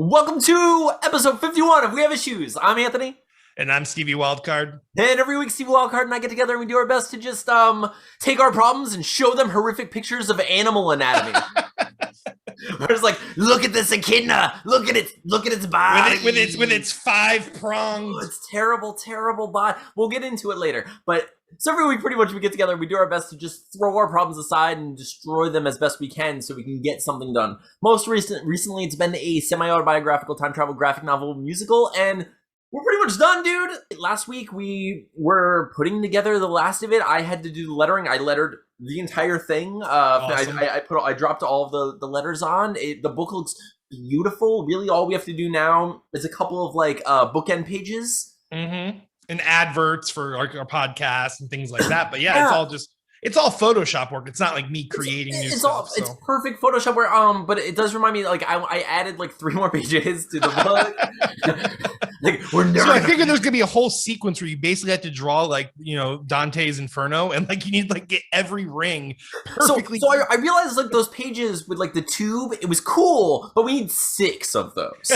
Welcome to episode 51 of We Have Issues. I'm Anthony. And I'm Stevie Wildcard. And every week, Stevie Wildcard and I get together and we do our best to just take our problems and show them horrific pictures of animal anatomy. We're just like, look at this echidna. Look at its body. With its five prongs. Oh, it's terrible body. We'll get into it later. But so every week, pretty much, we get together and we do our best to just throw our problems aside and destroy them as best we can so we can get something done. Most recently, it's been a semi-autobiographical time travel graphic novel musical, and we're pretty much done, dude. Last week, we were putting together the last of it. I had to do the lettering. I lettered the entire thing. Awesome. I dropped all of the letters on. The book looks beautiful. Really, all we have to do now is a couple of bookend pages. Mm-hmm. And adverts for our podcast and things like that. But yeah, it's all Photoshop work. It's not like me creating new stuff. It's perfect Photoshop work. But it does remind me, I added 3 more pages to the book. So I figured there's gonna be a whole sequence where you basically have to draw Dante's Inferno and you need get every ring perfectly. So I realized those pages with the tube, it was cool, but we need 6 of those.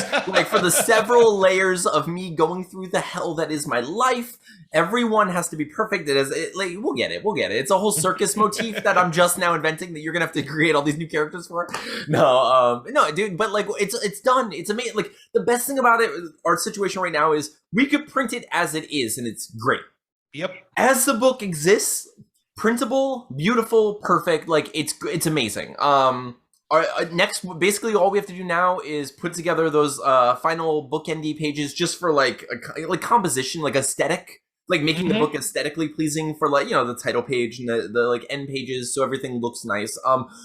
For the several layers of me going through the hell that is my life. Everyone has to be perfect. We'll get it. It's a whole circus motif that I'm just now inventing that you're gonna have to create all these new characters for. No, dude. But it's done. It's amazing. The best thing about it, our situation right now, is we could print it as it is, and it's great. Yep. As the book exists, printable, beautiful, perfect. It's amazing. Next, basically, all we have to do now is put together those final bookendy pages just for composition, aesthetic. Making the book aesthetically pleasing for the title page and the end pages, so everything looks nice.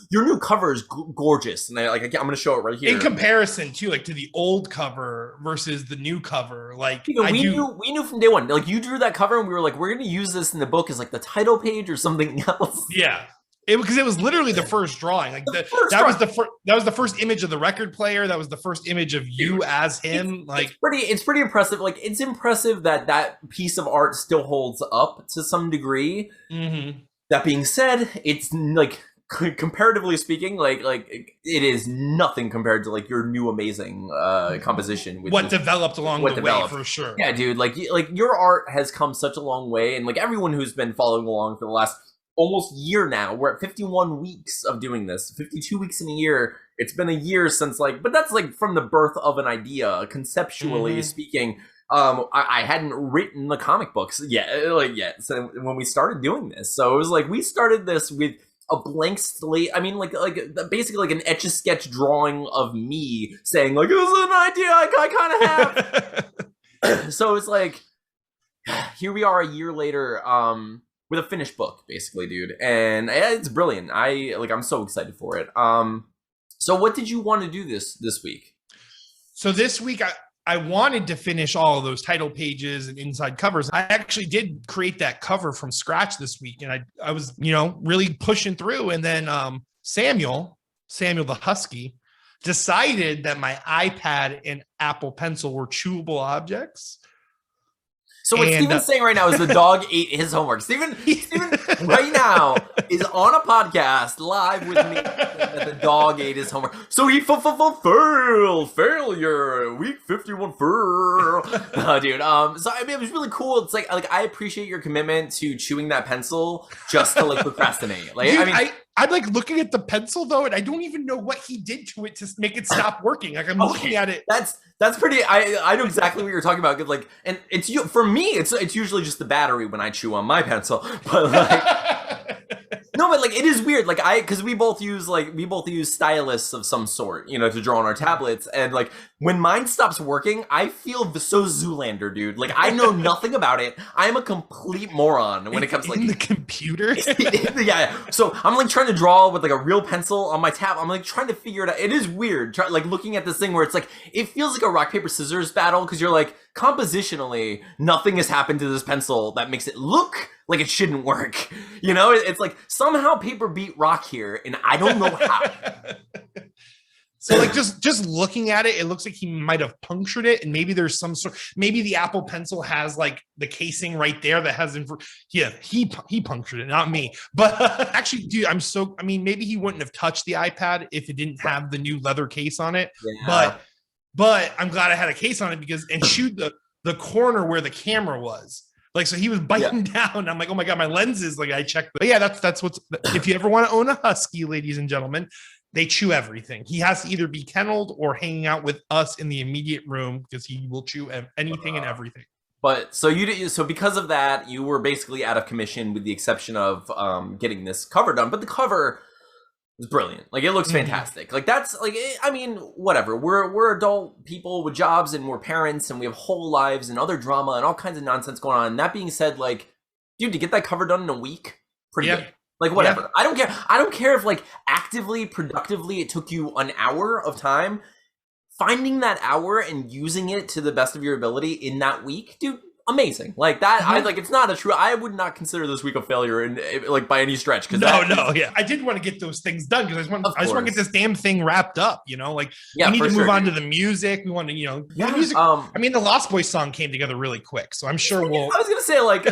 Your new cover is gorgeous, and I'm gonna show it right here. In comparison to the old cover versus the new cover, we knew from day one. You drew that cover, and we were we're gonna use this in the book as the title page or something else. Yeah. Because it was literally the first drawing. That was the first image of the record player. That was the first image of you as him. It's pretty impressive. It's impressive that piece of art still holds up to some degree. Mm-hmm. That being said, it's comparatively speaking, it is nothing compared to your new amazing composition. With what developed along the way, for sure. Yeah, dude. Your art has come such a long way, and everyone who's been following along for the last almost year now. We're at 51 weeks of doing this, 52 weeks in a year. It's been a year since but that's from the birth of an idea, conceptually speaking. I hadn't written the comic books yet. So when we started doing this, so it was we started this with a blank slate. I mean, basically an etch-a-sketch drawing of me saying this is an idea I kind of have. So it's here we are a year later, with a finished book, basically, dude, and it's brilliant. I'm so excited for it. So what did you want to do this week? So this week, I wanted to finish all of those title pages and inside covers. I actually did create that cover from scratch this week, and I was really pushing through, and then Samuel the Husky decided that my iPad and Apple Pencil were chewable objects. So what Steven's saying right now is the dog ate his homework. Steven right now is on a podcast live with me that the dog ate his homework. So he failure week 51 fail. Dude. So I mean, it was really cool. It's I appreciate your commitment to chewing that pencil just to procrastinate. Dude, I'm looking at the pencil though, and I don't even know what he did to it to make it stop working. I'm looking at it. That's pretty. I know exactly what you're talking about. And it's for me. It's usually just the battery when I chew on my pencil. But no, but it is weird. Because we both use stylus of some sort, to draw on our tablets. And when mine stops working, I feel so Zoolander, dude. I know nothing about it. I'm a complete moron when it comes in the computer. Yeah. So I'm trying to draw with a real pencil on my tab. I'm trying to figure it out. It is weird. Looking at this thing where it's it feels like a rock paper scissors battle because you're compositionally nothing has happened to this pencil that makes it look like it shouldn't work. It's somehow paper beat rock here, and I don't know how. So just looking at it, it looks like he might have punctured it, and maybe there's some sort. Maybe the Apple Pencil has the casing right there that has. He punctured it, not me. But actually, dude, maybe he wouldn't have touched the iPad if it didn't have the new leather case on it. Yeah. But but I'm glad I had a case on it and shoot the corner where the camera was. Like, so he was biting down. I'm like, oh my God, my lenses. Like I checked. But yeah, that's what's, if you ever want to own a husky, ladies and gentlemen, they chew everything. He has to either be kenneled or hanging out with us in the immediate room because he will chew anything and everything. But so because of that, you were basically out of commission with the exception of getting this cover done. But the cover was brilliant. Like, it looks fantastic. Like, that's like, I mean, whatever. We're adult people with jobs and we're parents and we have whole lives and other drama and all kinds of nonsense going on. And that being said, like, dude, to get that cover done in a week, pretty good. Like, whatever. Yeah. I don't care if, like, actively, productively, it took you an hour of time. Finding that hour and using it to the best of your ability in that week, dude, amazing. Like that, it's not a true. I would not consider this week a failure, and like by any stretch. Because I did want to get those things done because I just want to get this damn thing wrapped up. You know, like we need to move on to the music. We want to, the music. I mean, the Lost Boys song came together really quick, so I'm sure we'll. I was gonna say, like,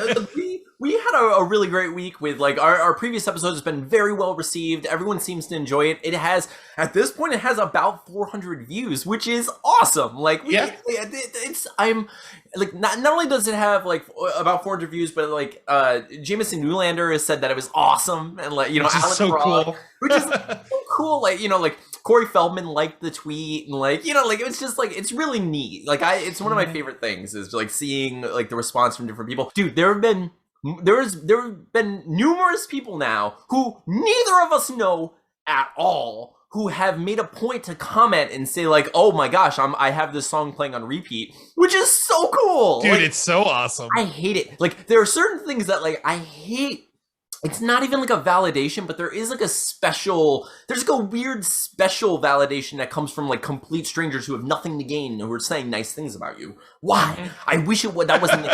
we had a really great week with, like, our previous episodes has been very well received. Everyone seems to enjoy it. It has, at this point, it has about 400 views, which is awesome. Like, I'm like, not only does it have like about 400 views, but like Jameson Newlander has said that it was awesome, and like, which is so cool. Which is so cool. Like, like Corey Feldman liked the tweet, and like, like, it's just like, it's really neat. Like, it's one of my favorite things is like seeing like the response from different people. Dude, there have been numerous people now who neither of us know at all, who have made a point to comment and say like, oh my gosh, I have this song playing on repeat, which is so cool. Dude, like, it's so awesome. I hate it. Like, there are certain things that, like, I hate. It's not even like a validation, but there is like there's like a weird special validation that comes from like complete strangers who have nothing to gain and who are saying nice things about you. Why? I wish that wasn't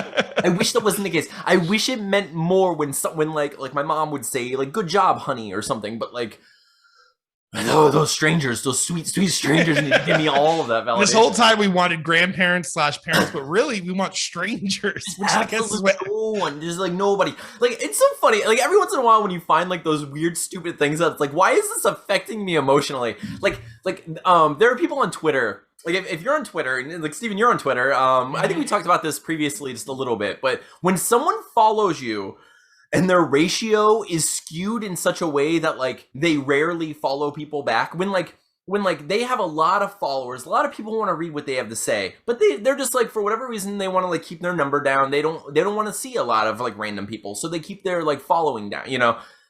I wish that wasn't the case. I wish it meant more when like my mom would say like, good job, honey, or something, but like, oh, those strangers, those sweet strangers need to give me all of that validation. This whole time we wanted grandparents/parents, but really we want strangers. Which I guess is what no one, just like nobody. Like, it's so funny. Like, every once in a while when you find like those weird, stupid things that's like, why is this affecting me emotionally? Like there are people on Twitter. Like, if you're on Twitter, and like Steven, you're on Twitter. I think we talked about this previously just a little bit, but when someone follows you and their ratio is skewed in such a way that like they rarely follow people back, when they have a lot of followers, a lot of people want to read what they have to say, but they're just like, for whatever reason, they want to like keep their number down. They don't want to see a lot of like random people, so they keep their like following down,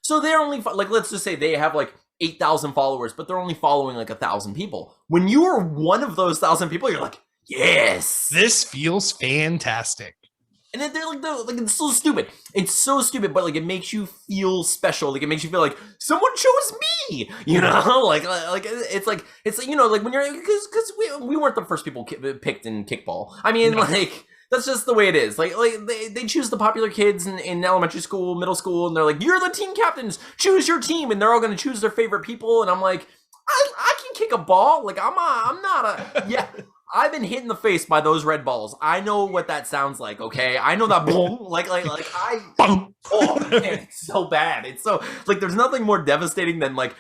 so they're only like, let's just say they have like 8,000 followers, but they're only following like 1,000 people. When you are one of those 1,000 people, you're like, yes, this feels fantastic. And they're like, it's so stupid. It's so stupid, but like, it makes you feel special. Like, it makes you feel like someone chose me, like it's like, like when you're, because we weren't the first people picked in kickball. I mean, like, that's just the way it is. Like they choose the popular kids in elementary school, middle school, and they're like, you're the team captains, choose your team, and they're all going to choose their favorite people. And I'm like, I can kick a ball. Like, I'm not yeah. I've been hit in the face by those red balls. I know what that sounds like, okay? I know that boom, oh man, it's so bad. It's so, like, there's nothing more devastating than like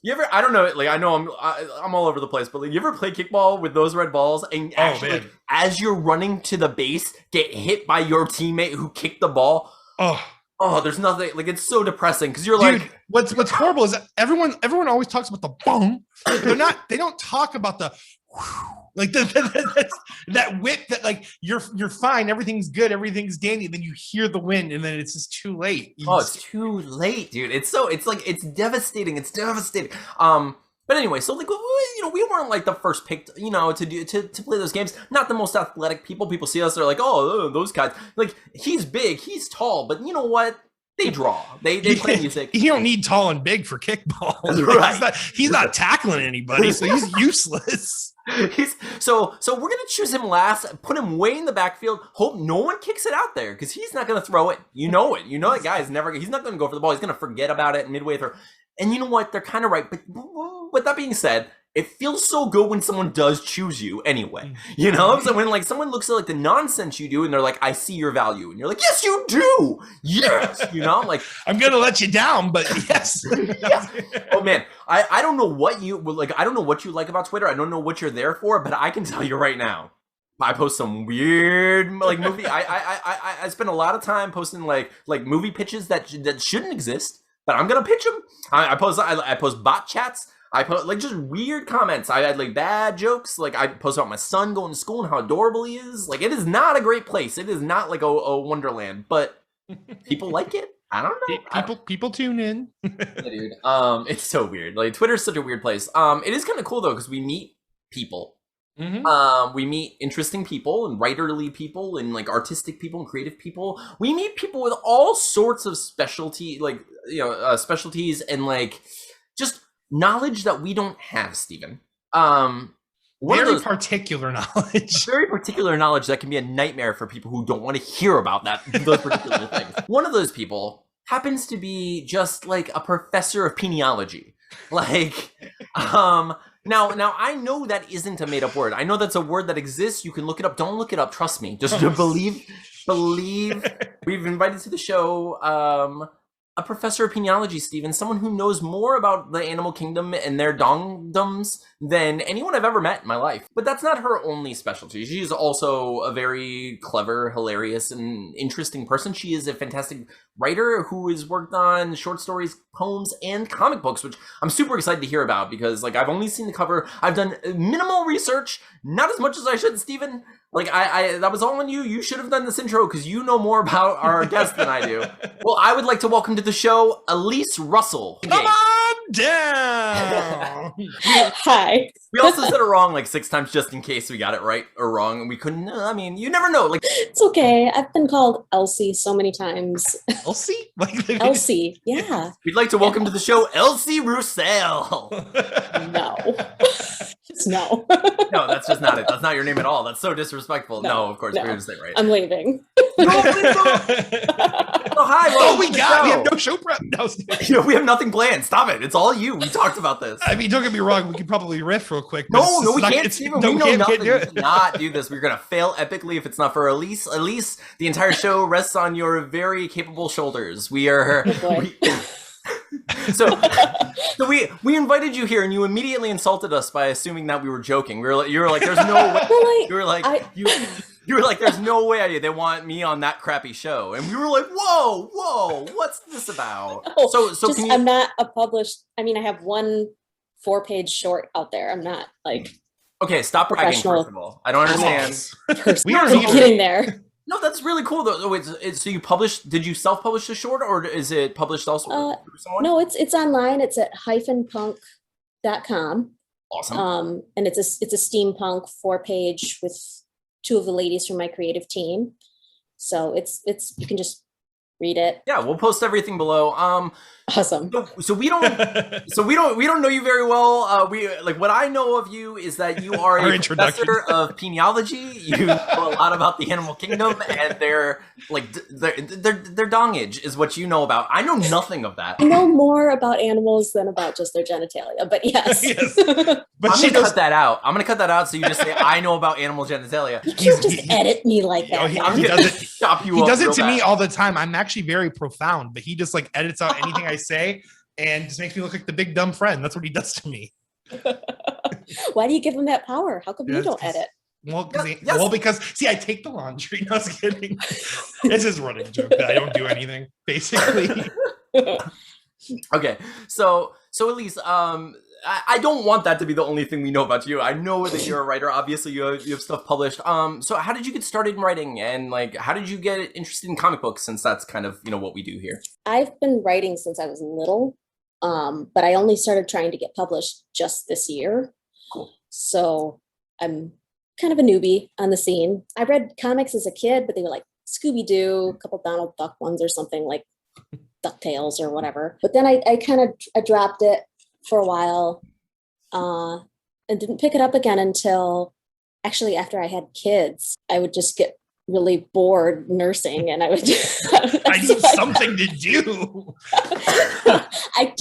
you ever, I don't know, like, I know I'm all over the place, but like, you ever play kickball with those red balls and actually, like, as you're running to the base, get hit by your teammate who kicked the ball? Oh, there's nothing, like, it's so depressing because you're like, what's horrible is that everyone always talks about the boom. They don't talk about the like that whip that like you're fine, everything's good, everything's dandy, then you hear the wind and then it's just too late. It's too late, dude. It's devastating. But anyway, so like, we weren't like the first pick, to play those games. Not the most athletic people. People see us, they're like, oh, those guys. Like, he's big, he's tall, but you know what? They draw. They play music. You don't need tall and big for kickball. Right. He's not tackling anybody, so he's useless. So we're gonna choose him last, put him way in the backfield, hope no one kicks it out there, because he's not gonna throw it. You know that guy's he's not gonna go for the ball, he's gonna forget about it midway through. And you know what? They're kind of right. But with that being said, it feels so good when someone does choose you anyway. You know? So when like someone looks at like the nonsense you do and they're like, I see your value. And you're like, yes, you do. Yes. You know, like I'm gonna let you down, but yes. yes. Oh man, I don't know what you like. I don't know what you like about Twitter. I don't know what you're there for, but I can tell you right now, I post some weird like movie. I spend a lot of time posting like movie pitches that shouldn't exist, but I'm gonna pitch them. I post bot chats. I post like just weird comments. I had like bad jokes. Like I post about my son going to school and how adorable he is. Like it is not a great place. It is not like a wonderland, but people like it. I don't know. People tune in. Yeah, dude. It's so weird. Like Twitter's such a weird place. It is kind of cool though because we meet people. Mm-hmm. We meet interesting people and writerly people and like artistic people and creative people. We meet people with all sorts of specialty, like specialties and like just knowledge that we don't have, Stephen. Very particular knowledge. Very particular knowledge that can be a nightmare for people who don't want to hear about those particular things. One of those people happens to be just like a professor of peniology. Like, now I know that isn't a made up word. I know that's a word that exists. You can look it up. Don't look it up. Trust me. Just believe. We've invited to the show a professor of peniology, Stephen, someone who knows more about the animal kingdom and their dongdoms than anyone I've ever met in my life. But that's not her only specialty. She's also a very clever, hilarious, and interesting person. She is a fantastic writer who has worked on short stories, poems, and comic books, which I'm super excited to hear about because, like, I've only seen the cover. I've done minimal research, not as much as I should, Stephen. Like, I that was all on you. You should have done this intro because you know more about our guest than I do. Well, I would like to welcome to the show Elyse Russell. Come on down. Hi. We also said it wrong like 6 times just in case we got it right or wrong, and we couldn't. I mean, you never know. Like, it's okay. I've been called Elsie so many times. Elsie? Elsie, yeah. We'd like to welcome to the show Elyse Russell. No. Just no. No, that's just not it. That's not your name at all. That's so disrespectful. No, of course, we're going to say it right. I'm leaving. No, please don't. Oh, hi. Oh, we have no show prep. No, we have nothing planned. Stop it. It's all you. We talked about this. I mean, don't get me wrong. We could probably riff real quick. No, we can't. Steven, we know nothing. We do cannot do this. We're going to fail epically if it's not for Elyse. Elyse, the entire show rests on your very capable shoulders. We are... So we invited you here, and you immediately insulted us by assuming that we were joking. You were like, "There's no way." You were like, "There's no way they want me on that crappy show," and we were like, "Whoa, what's this about?" No, I'm not a published. I mean, I have one 4-page short out there. I'm not like. Okay, stop bragging. First of all, I don't understand. We are getting there. No, that's really cool though. So you published? Did you self-publish the short, or is it published elsewhere? No, it's online. It's at -punk.com. Awesome. And it's a steampunk 4-page with 2 of the ladies from my creative team. So it's you can just read it. Yeah, we'll post everything below. Awesome. So we don't know you very well. We like what I know of you is that you are a professor of peniology. You know a lot about the animal kingdom and their dongage is what you know about. I know nothing of that. I know more about animals than about just their genitalia, but yes. But I'm gonna cut that out. I'm gonna cut that out so you just say I know about animal genitalia. You can't just edit me like that. He does it to me all the time. I'm actually very profound, but he just like edits out anything I say and just makes me look like the big dumb friend. That's what he does to me. Why do you give him that power? How come you don't edit? Well, because see, I take the laundry. No, I was kidding. It's his running joke that I don't do anything, basically. Okay, so Elyse, I don't want that to be the only thing we know about you. I know that you're a writer. Obviously, you have stuff published. So how did you get started in writing, and like, how did you get interested in comic books? Since that's kind of what we do here. I've been writing since I was little, but I only started trying to get published just this year. Cool. So I'm kind of a newbie on the scene. I read comics as a kid, but they were like Scooby-Doo, a couple Donald Duck ones or something, like DuckTales or whatever. But then I dropped it for a while and didn't pick it up again until actually after I had kids. I would just get really bored nursing and I would I need something to do. I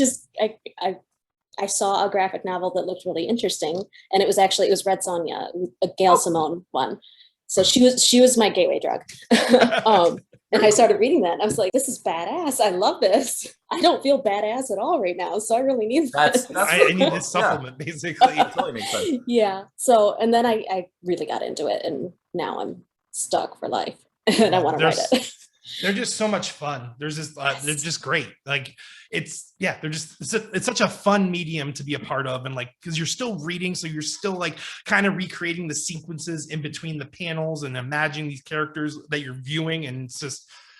I saw a graphic novel that looked really interesting, and it was Red Sonja, a Gail Simone one. So she was my gateway drug. And I started reading that, and I was like, this is badass. I love this. I don't feel badass at all right now, so I really need this. I need this supplement, basically. It totally makes sense. Yeah. So, and then I really got into it, and now I'm stuck for life, and I want to write it. They're just so much fun. They're just great. Like it's such a fun medium to be a part of. And like, cause you're still reading. So you're still like kind of recreating the sequences in between the panels and imagining these characters that you're viewing. And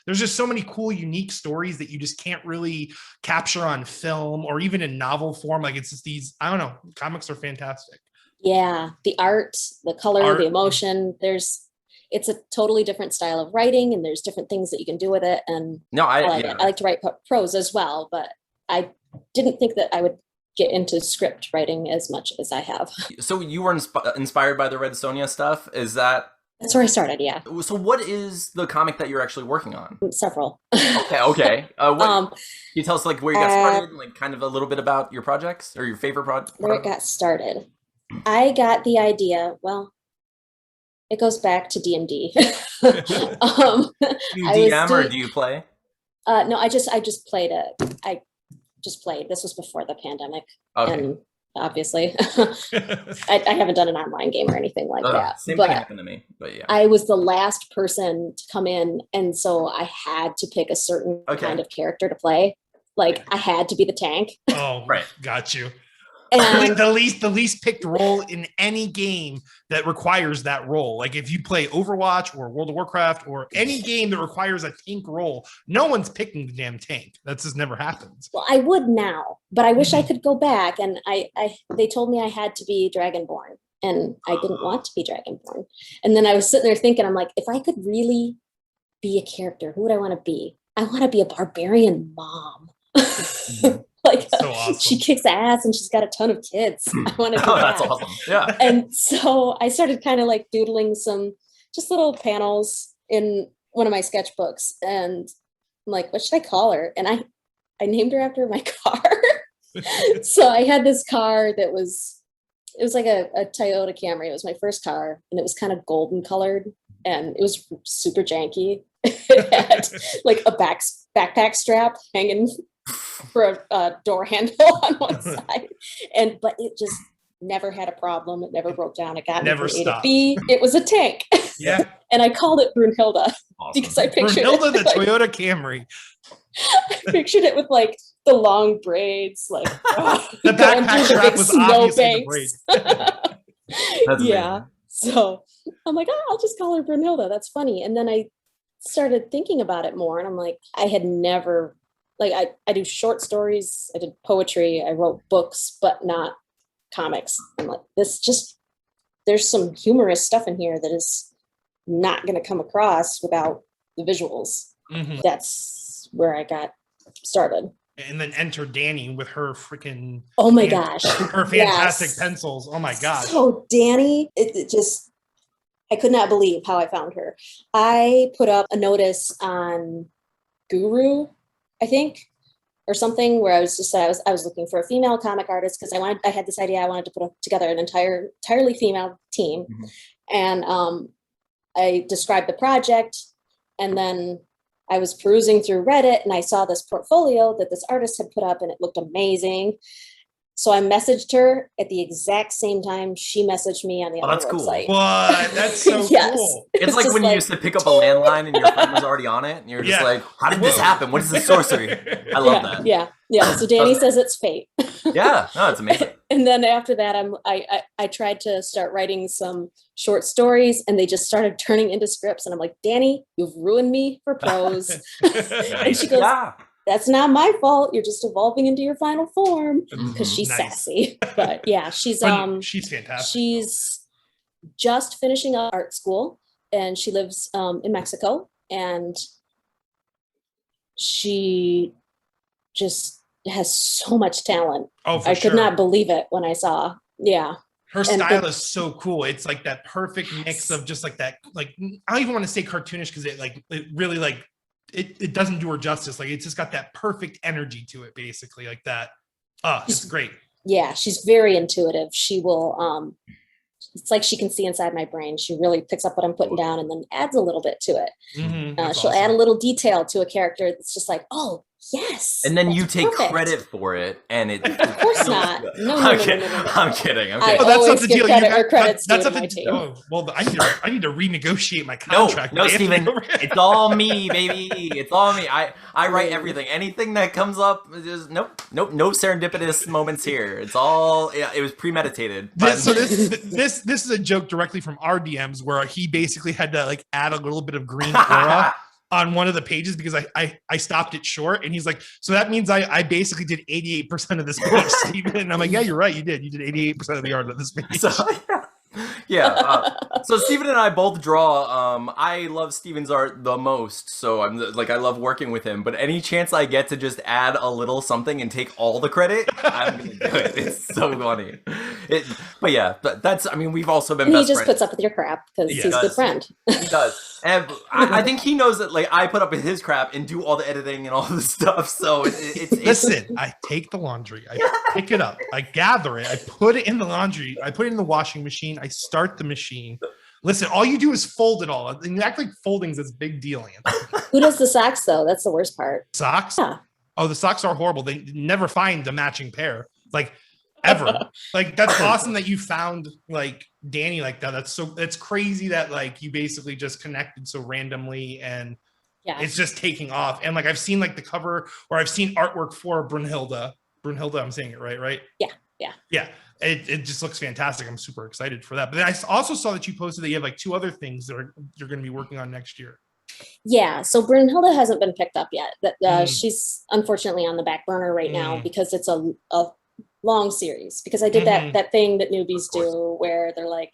there's just so many cool, unique stories that you just can't really capture on film or even in novel form. Like it's just I don't know, comics are fantastic. Yeah. The art, the color, the emotion, it's a totally different style of writing, and there's different things that you can do with it. And I like to write prose as well, but I didn't think that I would get into script writing as much as I have. So you were inspired by the Red Sonja stuff? That's where I started, yeah. So what is the comic that you're actually working on? Several. Okay. Can you tell us like where you got started, and, like kind of a little bit about your projects or your favorite project? Where it got started. I got the idea, well, it goes back to D&D. Do you DM or do you play? No, I just played it. I just played. This was before the pandemic. Okay. And obviously I haven't done an online game or anything like that. Same thing happened to me, but yeah. I was the last person to come in, and so I had to pick a certain kind of character to play. Like I had to be the tank. Oh, right. Got you. And the least picked role in any game that requires that role. Like if you play Overwatch or World of Warcraft or any game that requires a tank role, no one's picking the damn tank. That's just never happens. Well, I would now, but I wish I could go back. And they told me I had to be Dragonborn, and I didn't want to be Dragonborn. And then I was sitting there thinking, I'm like, if I could really be a character, who would I want to be? I want to be a barbarian mom. Like so awesome. She kicks ass and she's got a ton of kids. I want to be that's awesome. Yeah. And so I started kind of like doodling some just little panels in one of my sketchbooks, and I'm like, what should I call her? And I named her after my car. So I had this car that it was like a Toyota Camry. It was my first car, and it was kind of golden colored, and it was super janky. It had like a backpack strap hanging for a door handle on one side, but it just never had a problem. It never broke down. It got never from A to B. It was a tank. Yeah. And I called it Brunhilde because I pictured Brunhilde, the Toyota Camry. I pictured it with like the long braids, like the backpack strap was obviously the braids. Yeah. So I'm like, I'll just call her Brunhilde. That's funny. And then I started thinking about it more, and I'm like, I had never, like, I do short stories, I did poetry, I wrote books, but not comics. I'm like, there's some humorous stuff in here that is not going to come across without the visuals. Mm-hmm. That's where I got started. And then enter Danny with her freaking her fantastic pencils. Oh my gosh. So Danny, it just, I could not believe how I found her. I put up a notice on Guru, I think, or something, where I was looking for a female comic artist because I had this idea. I wanted to put together an entirely female team. Mm-hmm. And I described the project, and then I was perusing through Reddit, and I saw this portfolio that this artist had put up, and it looked amazing. So I messaged her at the exact same time she messaged me on the other website. Cool. What? That's so cool. It's like when you used to pick up a landline and your friend was already on it, and you're just like, how did this happen? What is this sorcery? I love that. Yeah. So Danny says it's fate. Yeah. No, it's amazing. And then after that, I tried to start writing some short stories, and they just started turning into scripts. And I'm like, Danny, you've ruined me for prose. And she goes, that's not my fault. You're just evolving into your final form, because she's sassy. But yeah, she's fantastic. She's just finishing up art school, and she lives in Mexico, and she just has so much talent. Oh, for I sure. could not believe it when I saw. Yeah. Her style is so cool. It's like that perfect mix of just like that, like, I don't even want to say cartoonish, because it really like, it doesn't do her justice. Like, it's just got that perfect energy to it, basically, like that. It's great. Yeah, she's very intuitive. She will, it's like she can see inside my brain. She really picks up what I'm putting down and then adds a little bit to it. She'll add a little detail to a character that's just like, oh, yes. And then that's you take perfect. credit for it, and it. Of course not. No. I'm kidding. I that's always not the give deal. credit where credit's due to my team. Oh, well, I need to renegotiate my contract. No, Steven, it's all me, baby. It's all me. I write everything. Anything that comes up, just nope. No serendipitous moments here. It's all. Yeah, it was premeditated. This is a joke directly from our DMs where he basically had to like add a little bit of green aura on one of the pages because I stopped it short, and he's like, so that means I basically did 88% of this page, Steven. And I'm like, yeah, you're right, you did 88% of the art of this page. So Steven and I both draw. I love Steven's art the most, so I love working with him. But any chance I get to just add a little something and take all the credit, I'm gonna do it. It's so funny. But yeah, that's. I mean, we've also been. And best he just friends. puts up with your crap because he's a good friend. He does, and I think he knows that. Like, I put up with his crap and do all the editing and all the stuff. So Listen, I take the laundry, I pick it up, I gather it, I put it in the laundry, I put it in the washing machine, I start the machine. Listen, all you do is fold it all. And you act like folding's this big deal, Anthony. Who does the socks though? That's the worst part. Socks? Yeah. Oh, the socks are horrible. They never find a matching pair. Like ever. Like that's awesome that you found like Danny like that. That's crazy that like you basically just connected so randomly and it's just taking off. And like I've seen like the cover or I've seen artwork for Brunhilde. Brunhilde, I'm saying it right? Yeah. It just looks fantastic. I'm super excited for that. But then I also saw that you posted that you have like 2 other things that you're going to be working on next year. Yeah, so Brunhilde hasn't been picked up yet. She's unfortunately on the back burner right now because it's a long series. Because I did that thing that newbies do where they're like,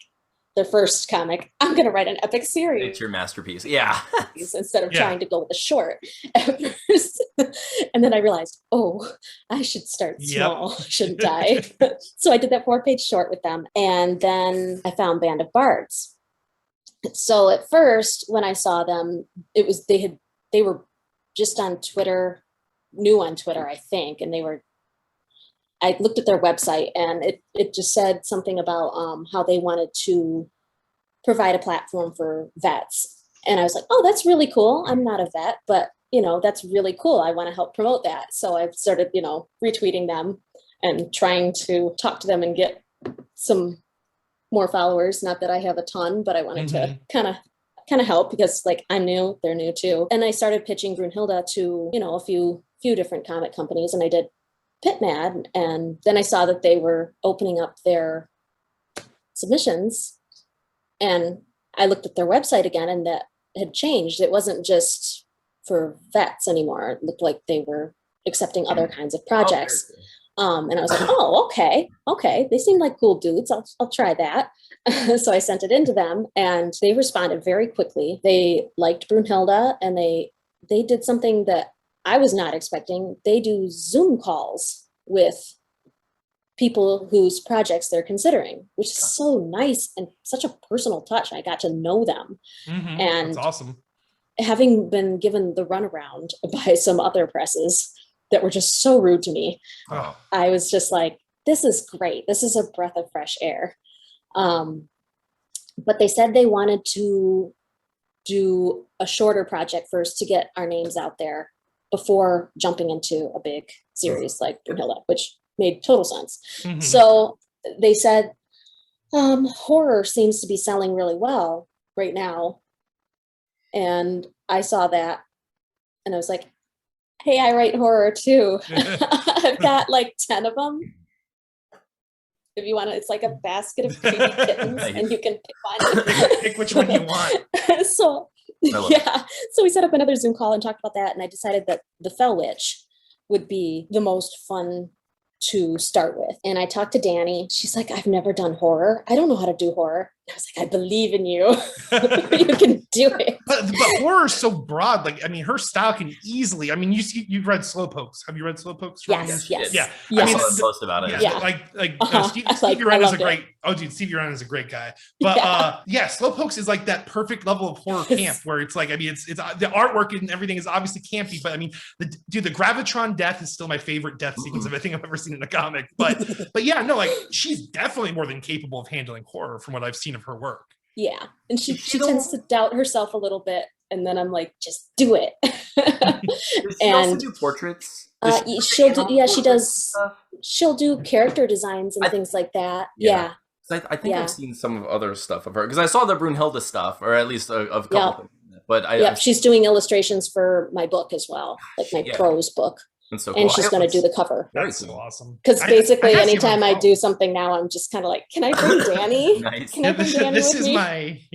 their first comic, I'm going to write an epic series. It's your masterpiece. Yeah. Instead of trying to go with a short at first. And then I realized, I should start small, shouldn't I? So I did that 4-page short with them. And then I found Band of Bards. So at first, when I saw them, they were just on Twitter, new on Twitter, I think. And I looked at their website and it just said something about how they wanted to provide a platform for vets. And I was like, oh, that's really cool. I'm not a vet, but that's really cool. I want to help promote that. So I've started, retweeting them and trying to talk to them and get some more followers. Not that I have a ton, but I wanted to kind of help because like I'm new, they're new too. And I started pitching Brunhilde to, a few different comic companies, and I did PitMad, and then I saw that they were opening up their submissions, and I looked at their website again, and that had changed. It wasn't just for vets anymore. It looked like they were accepting other kinds of projects. And I was like, oh, okay. They seem like cool dudes. I'll try that. So I sent it into them, and they responded very quickly. They liked Brunhilde, and they did something that I was not expecting. They do Zoom calls with people whose projects they're considering, which is so nice and such a personal touch. I got to know them. And that's awesome. Having been given the runaround by some other presses that were just so rude to me, I was just like, this is great. This is a breath of fresh air. But they said they wanted to do a shorter project first to get our names out there before jumping into a big series like Brunhilde, which made total sense. So they said, horror seems to be selling really well right now. And I saw that and I was like, hey, I write horror too. I've got like 10 of them. If you want to, it's like a basket of baby kittens and you can pick one. Pick which one you want. So we set up another Zoom call and talked about that. And I decided that the Fell Witch would be the most fun to start with. And I talked to Danny. She's like, I've never done horror. I don't know how to do horror. I was like, I believe in you. You can do it. But horror is so broad. Like, I mean, her style can easily. I mean, you've read Slowpokes. Have you read Slowpokes? Yes. Yeah. Yes. I saw a post about it. Yeah. Stevie Ren is a great. Oh, dude, Stevie Ren is a great guy. But Slowpokes is like that perfect level of horror camp where it's like, I mean, it's the artwork and everything is obviously campy, but I mean, the Gravitron death is still my favorite death sequence of anything I've ever seen in a comic. But yeah, no, like she's definitely more than capable of handling horror from what I've seen of her work. Yeah, and she tends to doubt herself a little bit, and then I'm like, just do it. Does she also do portraits? She'll do. Yeah, she does. She'll do character designs and things like that. Yeah. I think I've seen some other stuff of her because I saw the Brunhilde stuff, or at least a couple things. But she's doing illustrations for my book as well, like my prose book. So cool. And she's going to do the cover. That's so awesome. Because basically, anytime I do something now, I'm just kind of like, can I bring Danny? Nice. Can I bring Danny this with is me?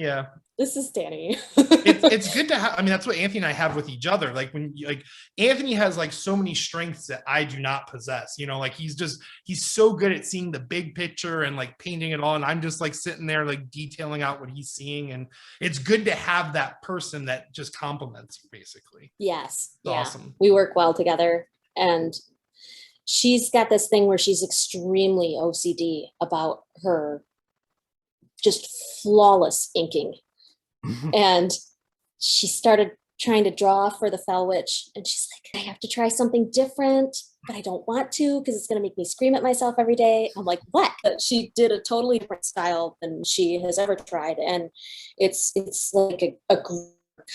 This is Danny. It's good to have. I mean, that's what Anthony and I have with each other. Like Anthony has like so many strengths that I do not possess. You know, like he's so good at seeing the big picture and like painting it all, and I'm just like sitting there like detailing out what he's seeing. And it's good to have that person that just compliments you, basically. Yes. It's awesome. We work well together. And she's got this thing where she's extremely OCD about her just flawless inking. And she started trying to draw for the Fell Witch. And she's like, I have to try something different, but I don't want to because it's going to make me scream at myself every day. I'm like, what? But she did a totally different style than she has ever tried. And it's like a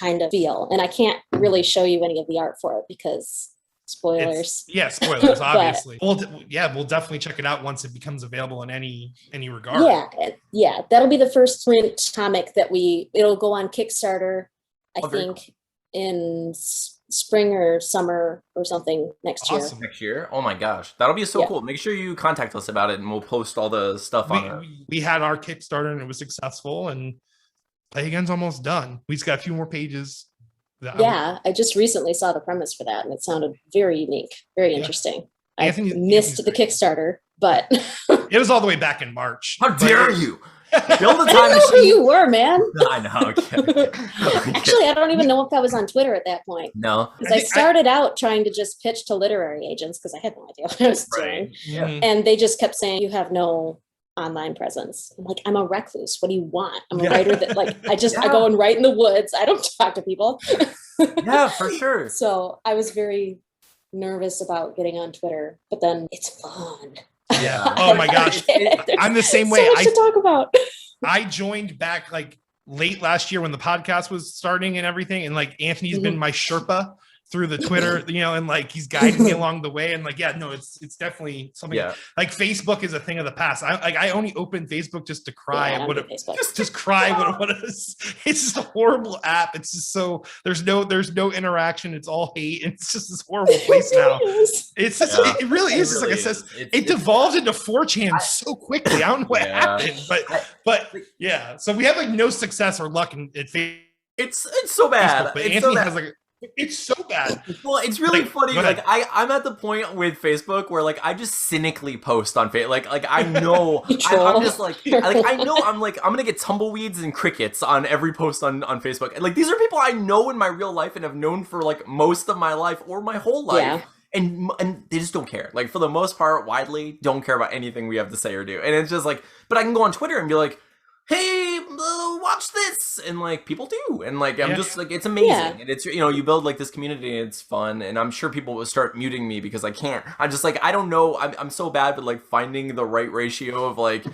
kind of feel. And I can't really show you any of the art for it because spoilers. Spoilers, obviously. We'll definitely check it out once it becomes available in any regard. Yeah, that'll be the first print comic that it'll go on Kickstarter, I think, in spring or summer or something next year. Next year? Oh my gosh, that'll be so cool. Make sure you contact us about it, and we'll post all the stuff on it. We had our Kickstarter and it was successful, and Play Again's almost done. We just got a few more pages. I just recently saw the premise for that, and it sounded very unique, very interesting. I missed the Kickstarter, but it was all the way back in March. How dare you? Build a time I didn't know machine. where you were, man. I know. Okay. Actually, I don't even know if I was on Twitter at that point. No, because I started out trying to just pitch to literary agents because I had no idea what I was doing, and they just kept saying, "You have no online presence." I'm like, I'm a recluse. What do you want? I'm a writer that I go and write in the woods. I don't talk to people. Yeah, for sure. So I was very nervous about getting on Twitter, but then it's fun. Yeah. Oh my gosh. I'm the same way. So much to talk about. I joined back like late last year when the podcast was starting and everything. And like Anthony's been my Sherpa through the Twitter, you know, and like he's guiding me along the way. And like, it's definitely something like Facebook is a thing of the past. I only open Facebook just to cry at what just cry what it is. It's just a horrible app. It's just so there's no interaction. It's all hate. And it's just this horrible place now. It's just, it really is. It's like it says, it devolved into 4chan so quickly. I don't know what happened, but yeah. So we have like no success or luck in Facebook. It's so bad. But Anthony has like it's so bad. Well, it's really funny. Like I'm at the point with Facebook where like I just cynically post on Facebook. Like I know I'm just like I know I'm gonna get tumbleweeds and crickets on every post on Facebook. And like these are people I know in my real life and have known for like most of my life or my whole life. Yeah. And they just don't care. Like for the most part, widely don't care about anything we have to say or do. And it's just like, but I can go on Twitter and be like, hey, watch this, and like people do, and like I'm just like it's amazing, and it's you build like this community, and it's fun, and I'm sure people will start muting me because I can't. I'm just like I don't know. I'm so bad with like finding the right ratio of like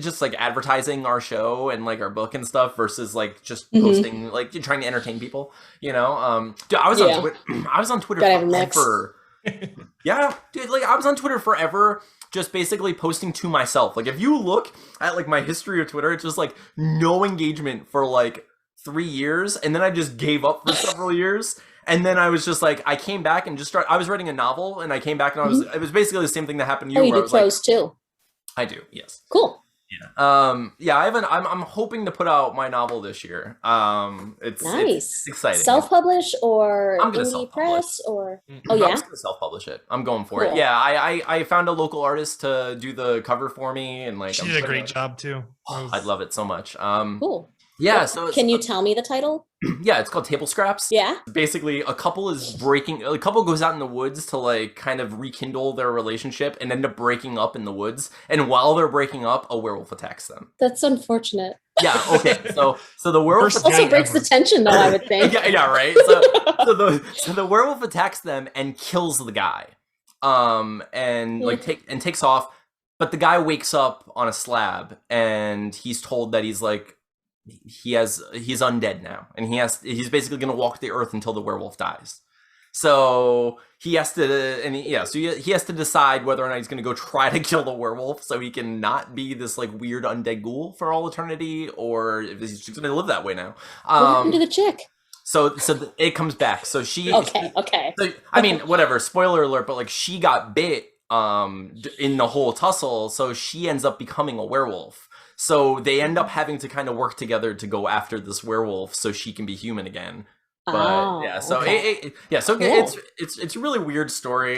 just like advertising our show and like our book and stuff versus like just posting like trying to entertain people. Dude, I was on Twitter. I was on Twitter forever. Yeah, dude, like I was on Twitter forever. Just basically posting to myself. Like if you look at like my history of Twitter, it's just like no engagement for like 3 years, and then I just gave up for several years, and then I was just like I came back and I was writing a novel, and I came back and it was basically the same thing that happened to you. Oh, you do prose too. I do, yes. Cool. Yeah, I haven't. I'm hoping to put out my novel this year. It's Nice. exciting. Self-publish or I'm gonna indie self-publish. press or? Mm. Oh I'm yeah. just gonna self-publish it. I'm going for it. Cool. Yeah, I found a local artist to do the cover for me, and like She did a great job too. I'd love it so much. Cool. Yeah. What- So can you tell me the title? yeah, it's called Table Scraps. Yeah. Basically, a couple goes out in the woods to like kind of rekindle their relationship and end up breaking up in the woods. And while they're breaking up, a werewolf attacks them. That's unfortunate. Yeah. Okay. So the werewolf First Also date breaks ever. the tension, though. I would think. yeah, right. So the werewolf attacks them and kills the guy, and takes off. But the guy wakes up on a slab, and he's told that he's undead now, and he's basically gonna walk the earth until the werewolf dies. So he has to decide whether or not he's gonna go try to kill the werewolf so he can not be this like weird undead ghoul for all eternity, or if he's just gonna live that way now. What happened to the chick? So it comes back. So she. Okay. So, I mean, whatever. Spoiler alert, but like she got bit in the whole tussle, so she ends up becoming a werewolf. So they end up having to kind of work together to go after this werewolf so she can be human again. But yeah, so okay. so Cool. it's a really weird story.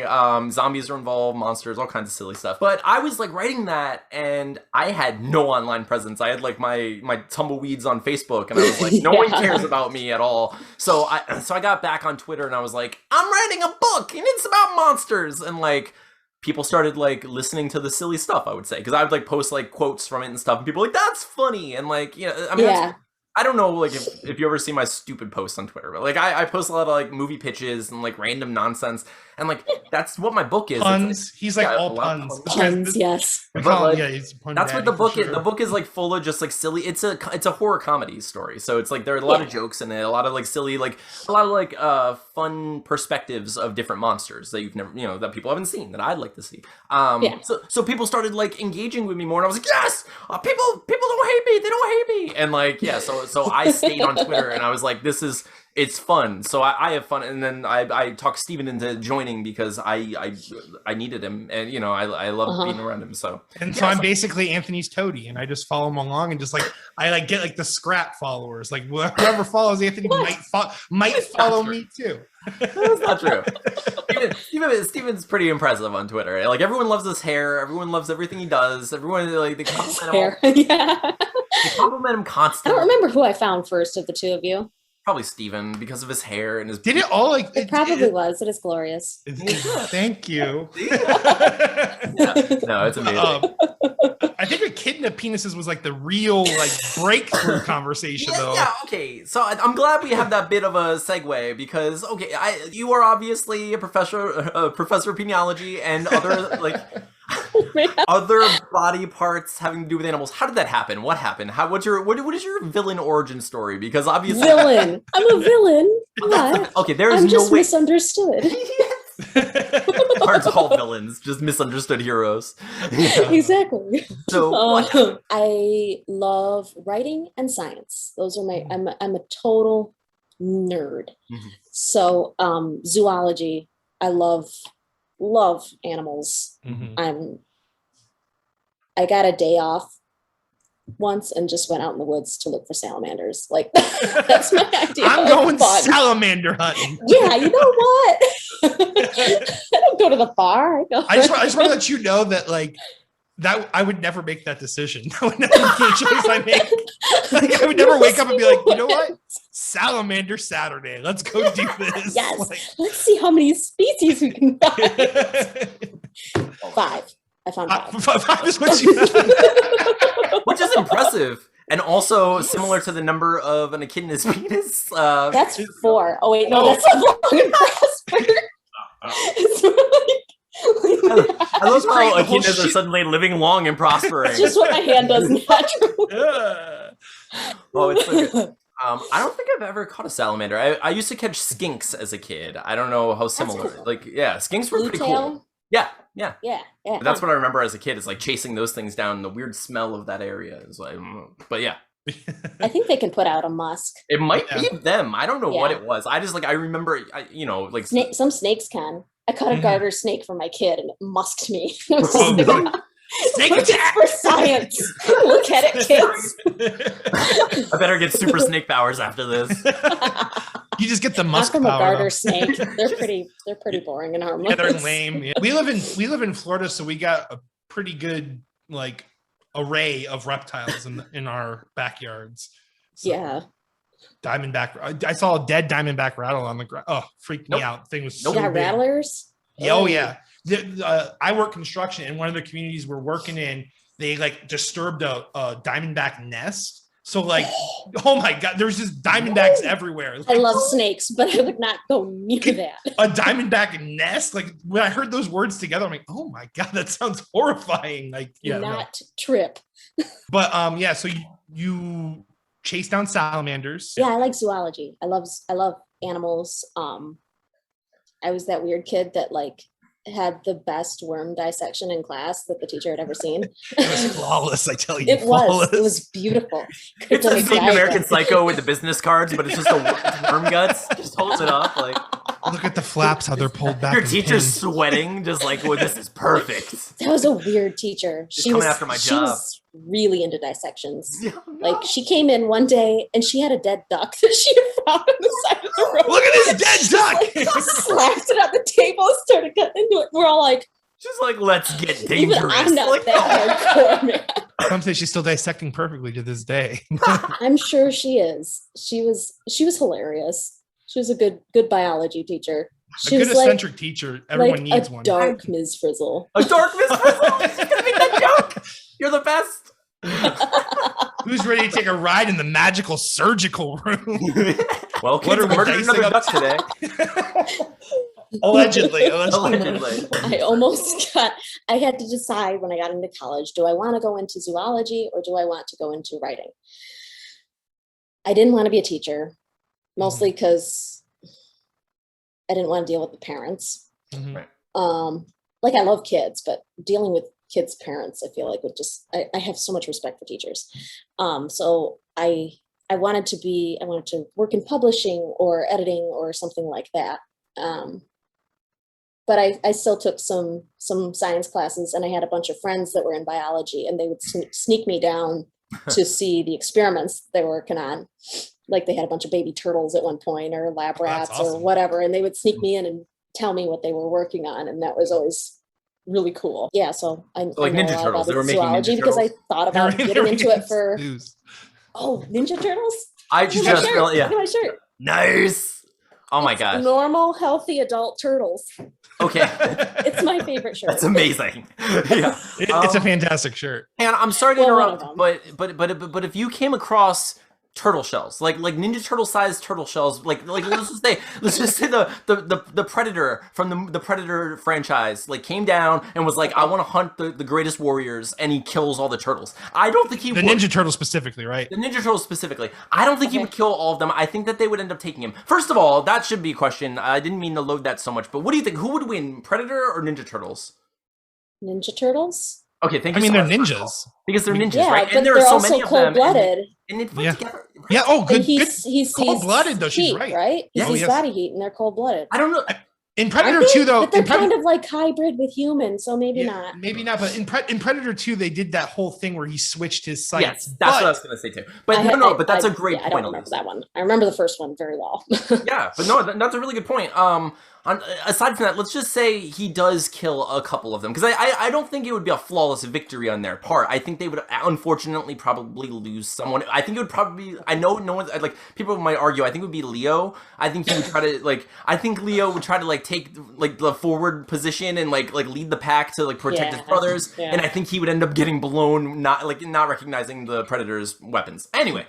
Zombies are involved, monsters, all kinds of silly stuff. But I was like writing that, and I had no online presence. I had like my tumbleweeds on Facebook, and I was like, no one cares about me at all. So I got back on Twitter, and I was like, I'm writing a book, and it's about monsters, and like. People started like listening to the silly stuff, I would say, because I would like post like quotes from it and stuff, and people were like, that's funny, and like, I mean, I don't know, like if you ever see my stupid posts on Twitter, but like I post a lot of like movie pitches and like random nonsense, and like that's what my book is. Puns. He's like all puns. Puns, yes. But like, he's a pun that's what daddy the book for is. sure. The book is like full of just like silly. It's a horror comedy story, so it's like there are a lot of jokes in it, a lot of like silly, like a lot of like fun perspectives of different monsters that you've never, that people haven't seen that I'd like to see. So people started like engaging with me more, and I was like, yes, people don't hate me, they don't hate me, and like so I stayed on Twitter, and I was like, it's fun. So I have fun, and then I talked Steven into joining because I needed him, and I love being around him. So I'm basically Anthony's toady, and I just follow him along, and just like I like get like the scrap followers, like whoever follows Anthony might follow me too. That's not true. Steven's pretty impressive on Twitter. Like everyone loves his hair, everyone loves everything he does. Everyone like they compliment him. Yeah. They compliment him I constantly. don't remember who I found first of the two of you. Probably Steven because of his hair and his. Did it all like It probably was. It is glorious. Thank you. No, it's amazing. I think Echidna penises was like the real like breakthrough conversation though. Yeah, okay. So I'm glad we have that bit of a segue because you are obviously a professor of peniology and other like other body parts having to do with animals. How did that happen? What happened? What is your villain origin story? Because obviously Villain. I'm a villain. What? Okay, there is I'm no just way. misunderstood. Aren't all villains just misunderstood heroes? Exactly. So I love writing and science. Those are I'm a total nerd. Mhm. So zoology, I love animals. Mm-hmm. I got a day off once and just went out in the woods to look for salamanders. Like that's my idea. I'm of going fun. salamander hunting. Yeah, you know what? I don't go to the bar. I just want to let you know that like that I would never make that decision. That would never be a choice I make. Like I would never wake up and be like, you know what? Salamander Saturday. Let's go do this. Yes. Like, Let's see how many species we can find. 5. I found 5. Five is what you which is impressive. And also similar to the number of an echidna's penis. That's 4. Oh wait, no, that's a long and prosper. It's I love how the whole echidnas are shit. suddenly living long and prospering. It's just what my hand does naturally. Oh, it's so good. I don't think I've ever caught a salamander. I used to catch skinks as a kid. I don't know how similar. cool. Like, yeah, skinks were Blue pretty tail? cool. Yeah. Yeah. But that's what I remember as a kid is like chasing those things down. The weird smell of that area is like, but yeah. I think they can put out a musk. It might be them. I don't know what Yeah. it was. I just like I remember, like Some snakes can. I caught a garter snake for my kid and it musked me. I was Oh, just like, Snake Look, attack! it's for science. Look at it, kids. I better get super snake powers after this. You just get the Not musk from a power. garter though. snake. They're pretty boring and harmless. Yeah, they're lame. Yeah. We live in Florida, so we got a pretty good like array of reptiles in our backyards. So, Yeah. Diamondback. I saw a dead diamondback rattle on the ground. Oh, freaked me out. Thing was so You got big. rattlers? Yeah, oh yeah. I work construction, and one of the communities we're working in, they like disturbed a diamondback nest. So like, oh my god, there's just diamondbacks everywhere. Like, I love snakes, but I would not go near that. a diamondback nest. Like when I heard those words together, I'm like, oh my god, that sounds horrifying. Like, yeah, Do not trip. But yeah. So you chase down salamanders. Yeah, I like zoology. I love animals. I was that weird kid that like had the best worm dissection in class that the teacher had ever seen. It was flawless, I tell you. It was beautiful. It's like the American Psycho with the business cards, but it's just worm guts. Just holds it up like. Look at the flaps, how they're pulled back. Your teacher's sweating, just like, well, this is perfect. That was a weird teacher. She was after my she job. was really into dissections. Yeah, Like she came in one day and she had a dead duck that she had found on the side of the road. Look at this dead duck. Like, slapped it on the table and started cutting into it. We're all like, just like, let's get even dangerous. I'm not Like, that hardcore, man. Some say she's still dissecting perfectly to this day. I'm sure she is. She was hilarious. She was a good biology teacher. A She good was like, eccentric teacher. Everyone like needs a one. dark Ms. Frizzle. a dark Miss Frizzle. She's gonna make that joke. You're the best. Who's ready to take a ride in the magical surgical room? Well, What kids are we murdered dicing another up duck today. Allegedly. Allegedly. I had to decide when I got into college, do I want to go into zoology or do I want to go into writing? I didn't want to be a teacher, mostly because I didn't want to deal with the parents. Mhm. Like I love kids, but dealing with kids' parents, I feel like would just, I have so much respect for teachers. So I wanted to work in publishing or editing or something like that. But I still took some science classes, and I had a bunch of friends that were in biology, and they would sneak me down to see the experiments they were working on. Like they had a bunch of baby turtles at one point, or lab rats, awesome. or whatever, and they would sneak me in and tell me what they were working on, and that was always really cool. Yeah, so I like know Ninja a lot Turtles. about They were making zoology Ninja because I Turtles? thought about getting into it for News. Ninja Turtles. I Look at just my shirt. felt, yeah. Look at my shirt. Nice. Oh my It's gosh. normal, healthy adult turtles. Okay. It's my favorite shirt. That's amazing. Yeah. It's a fantastic shirt. And I'm sorry to Well, one interrupt, of them. but if you came across turtle shells, like Ninja Turtle sized turtle shells, like let's just say the Predator from the Predator franchise like came down and was like, I want to hunt the greatest warriors, and he kills all the turtles. I don't think he The would. Ninja Turtle specifically, right? The Ninja Turtles specifically. I don't think he would kill all of them. I think that they would end up taking him. First of all, that should be a question. I didn't mean to load that so much, but what do you think? Who would win, Predator or Ninja Turtles? Ninja Turtles. Okay, thank you. I mean, so they're much, ninjas. because they're ninjas, Yeah, right? but And there they're are so also many of them, cold-blooded. and they fight Yeah. together. Yeah. Oh, good. And he good. sees Cold-blooded, though, she's heat, right. He Yeah. sees Oh, yes. body heat, and they're cold-blooded. I don't know. In Predator 2, though, But they're in Predator, kind of like hybrid with humans, so maybe yeah, not. maybe not. But in Predator 2, they did that whole thing where he switched his sights. Yes, that's what I was going to say too. But but that's a great I point. don't remember Elyse. that one. I remember the first one very well. Yeah, but no, that's a really good point. Aside from that, let's just say he does kill a couple of them, because I don't think it would be a flawless victory on their part. I think they would unfortunately probably lose someone. I think it would probably. I know no one's like, people might argue. I think it would be Leo. I think he would try to like. I think Leo would try to like take like the forward position and like lead the pack to like protect his brothers. Yeah. And I think he would end up getting blown, not recognizing the Predator's weapons. Anyway.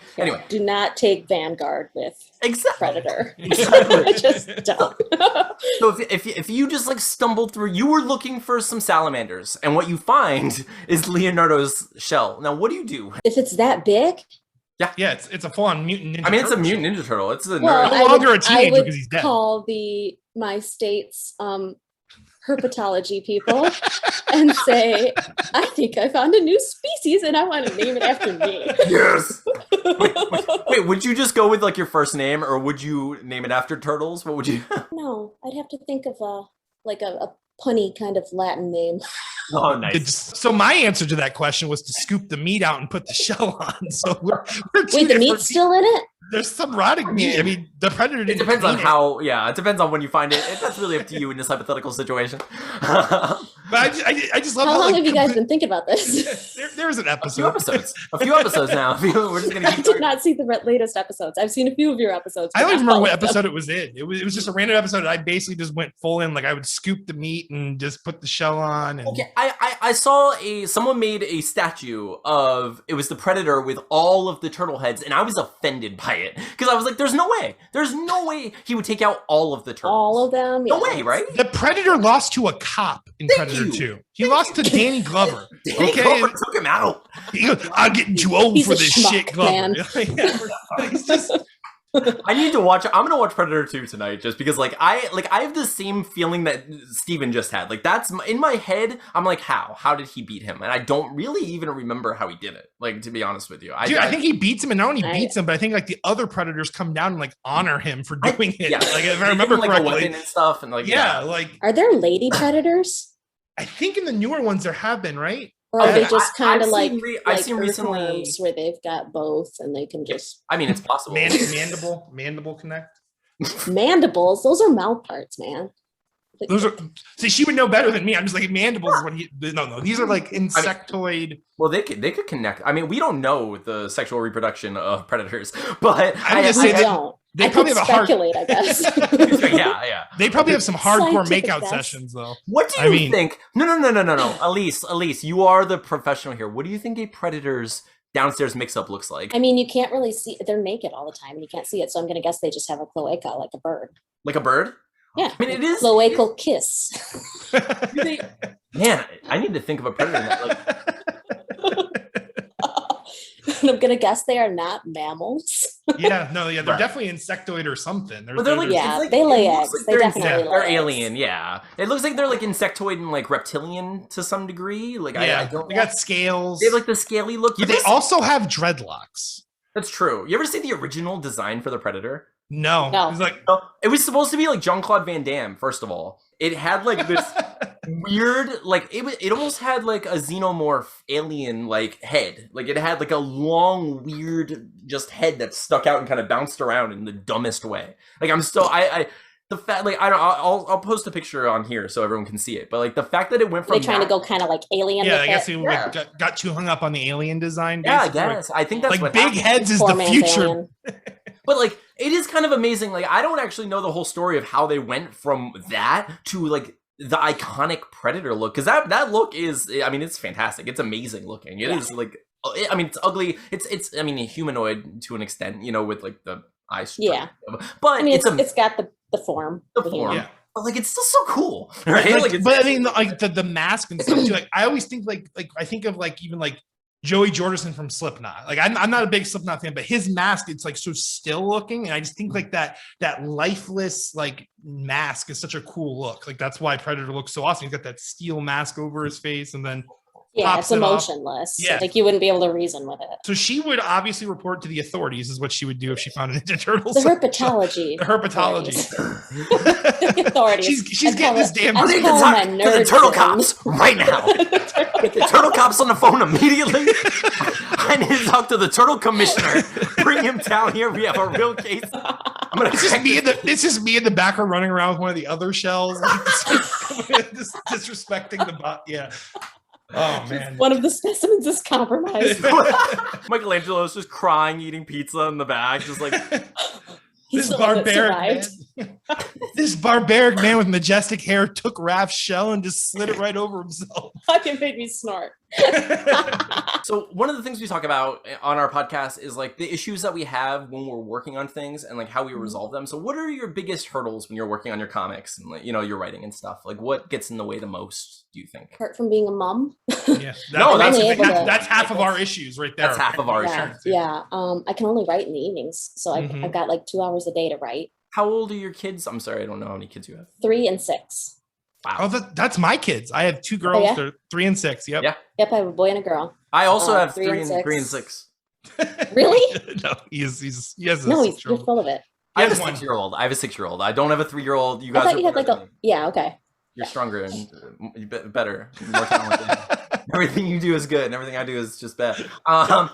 Do not take Vanguard with Exactly. Predator. Exactly. Just don't. So if you just like stumble through, you were looking for some salamanders, and what you find is Leonardo's shell. Now, what do you do? If it's that big, Yeah, it's a full-on mutant ninja. I mean, it's a Turtle mutant Ninja Turtle. It's a well, nerd. No longer a teenager I would because he's dead. call my state's herpetology people and say, I think I found a new species and I want to name it after me. Yes. Wait, would you just go with like your first name, or would you name it after turtles? What would you? No, I'd have to think of a punny kind of Latin name. Oh, nice. So my answer to that question was to scoop the meat out and put the shell on. So we're Wait, the meat's still in it? There's some rotting meat. I mean, the predator didn't. It depends on clean how. Yeah, it depends on when you find it. That's really up to you in this hypothetical situation. But I just love How long like, have you guys been thinking about this? There's an A episode. few episodes now. We're just gonna I keep. did not see the latest episodes. I've seen a few of your episodes. I don't but even not remember all what of them. episode it was in. It was just a random episode. I basically just went full in. Like I would scoop the meat and just put the shell on. And Okay, I saw someone made a statue of it was the predator with all of the turtle heads, and I was offended by it because I was like, "There's no way he would take out all of the turtles. All of them? No Yeah. way, right? the predator lost to a cop in Thank Predator you. 2. He lost to Danny Glover. Danny Okay, Glover took him out. he goes, "I'm getting too old He's for a this schmuck, shit, Glover." man. Yeah, he's just, I need to watch. I'm gonna watch Predator 2 tonight, just because I have the same feeling that Steven just had. Like that's in my head. I'm like, how did he beat him? And I don't really even remember how he did it. Like to be honest with you, dude, I think he beats him, and not only I- beats him, but I think like the other predators come down and like honor him for doing it. yeah. Like if I They remember give him, like, a correctly, weapon and stuff, and like yeah, like Are there lady predators? I think in the newer ones there have been, right? Or are Okay, they just kind I've of like, seen I've seen recently. earthworms where they've got both and they can just I mean, it's possible. Mandible connect. mandibles? Those are mouth parts, man. Those are see, she would know better than me. I'm just like mandibles is what he no, these are like insectoid. Well, they could connect. I mean, we don't know the sexual reproduction of predators, but I'm just We saying that don't. they I probably could have a hard speculate, I guess. yeah. they probably have some hardcore Scientific makeout guess. sessions though. What do I you mean- think? No. Elise, you are the professional here. What do you think a predator's downstairs mix-up looks like? I mean, you can't really see. They're naked all the time, and you can't see it. So I'm going to guess they just have a cloaca, like a bird. Like a bird? Yeah, I mean, it is. cloacal kiss. Man, I need to think of a predator. That, And I'm going to guess they are not mammals. Yeah, they're Right. definitely insectoid or something. But they're like, Yeah, it's like, they lay it looks eggs. like They they're definitely insect- lay They're eggs. alien, yeah. It looks like they're like insectoid and like reptilian to some degree. Like I don't. they got scales. They have like the scaly look. But they also have dreadlocks. That's true. You ever see the original design for the Predator? No, No. it's like No, it was supposed to be like Jean-Claude Van Damme. First of all, it had like this weird, like it almost had like a xenomorph alien like head. Like it had like a long, weird, just head that stuck out and kind of bounced around in the dumbest way. Like I'm still, the fact, like I don't, I'll post a picture on here so everyone can see it. But like the fact that it went from They're trying to that- go kind of like alien. yeah, with I guess it. he Yeah. like, got too hung up on the alien design. Yeah, I basically. guess. I think that's Like what big happened. heads is Poor the man's future. alien. But like it is kind of amazing. Like I don't actually know the whole story of how they went from that to like the iconic Predator look, because that look is, I mean, it's fantastic. It's amazing looking. It is like, I mean, it's ugly. It's I mean, a humanoid to an extent, you know, with like the eyes. Yeah. But I mean, it's it's got the form. the of a form. human. Yeah. But like it's still so cool, right? Like, Like, it's, but I mean, like the mask and stuff too. Like I always think like I think of like even like Joey Jordison from Slipknot. Like I'm not a big Slipknot fan, but his mask, it's like so still looking, and I just think like that lifeless like mask is such a cool look. Like that's why Predator looks so awesome. He's got that steel mask over his face, and then Yeah, pops it's it off. emotionless. Yeah. Like you wouldn't be able to reason with it. so she would obviously report to the authorities, is what she would do if she found an Ninja Turtle. The herpetology. The herpetology. The authorities. She's getting this damn. I'd need to call talk them to the nerd turtle villains. cops right now. Get the turtle cops on the phone immediately. I need to talk to the turtle commissioner. Bring him down here. We have a real case. I'm gonna It's just me in the. It's just me in the background running around with one of the other shells, just disrespecting the bot. Yeah. Oh man. One of the specimens is compromised. Michelangelo's just crying, eating pizza in the back, just like He's This the one that barbaric man, survived. this barbaric man with majestic hair took Raph's shell and just slid it right over himself. Fucking made me snort. So one of the things we talk about on our podcast is like the issues that we have when we're working on things and like how we resolve them. So what are your biggest hurdles when you're working on your comics and like, you know, your writing and stuff? Like what gets in the way the most, do you think? Apart from being a mom. Yeah. No, that's I'm able to- that's half of our issues right there. That's half of our Yeah, issues. yeah. I can only write in the evenings, so Mhm. I've got like 2 hours a day to write. How old are your kids? I'm sorry, I don't know how many kids you have. 3 and 6. Wow. Oh, that's my kids. I have 2 girls. yeah? They're 3 and 6. Yep. Yeah. Yep, I have a boy and a girl. I also have 3 three and and 6. 6. Really? No, he has a No, you're 6-year-old. full of it. I have a He has one. 6-year-old. I have a 6-year-old. I don't have a 3-year-old. You I guys thought are you had like older than a me. yeah. Okay. You're stronger and better, more talented. Everything you do is good, and everything I do is just bad. No.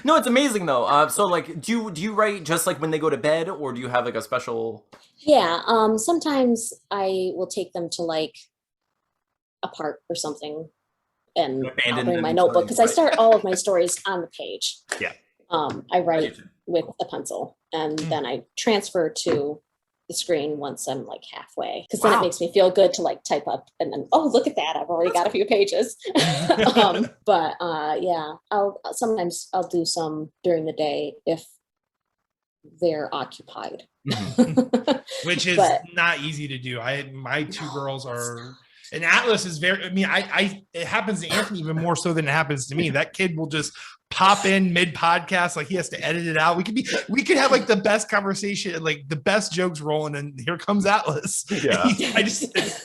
No, it's amazing though. So like, do you write just like when they go to bed, or do you have like a special? Yeah. Sometimes I will take them to like a park or something, and I'll bring my notebook because I start all of my stories on the page. Yeah. I write with a pencil, and then I transfer to the screen once I'm like halfway, because then it makes me feel good to like type up and then, oh, look at that, I've already got a few pages. But yeah, sometimes I'll do some during the day if they're occupied. Which is not easy to do. My two girls are, and Atlas is very, I mean, it happens to Anthony even more so than it happens to me. That kid will just pop in mid podcast, like he has to edit it out. We could have like the best conversation, like the best jokes rolling, and here comes Atlas. Yeah.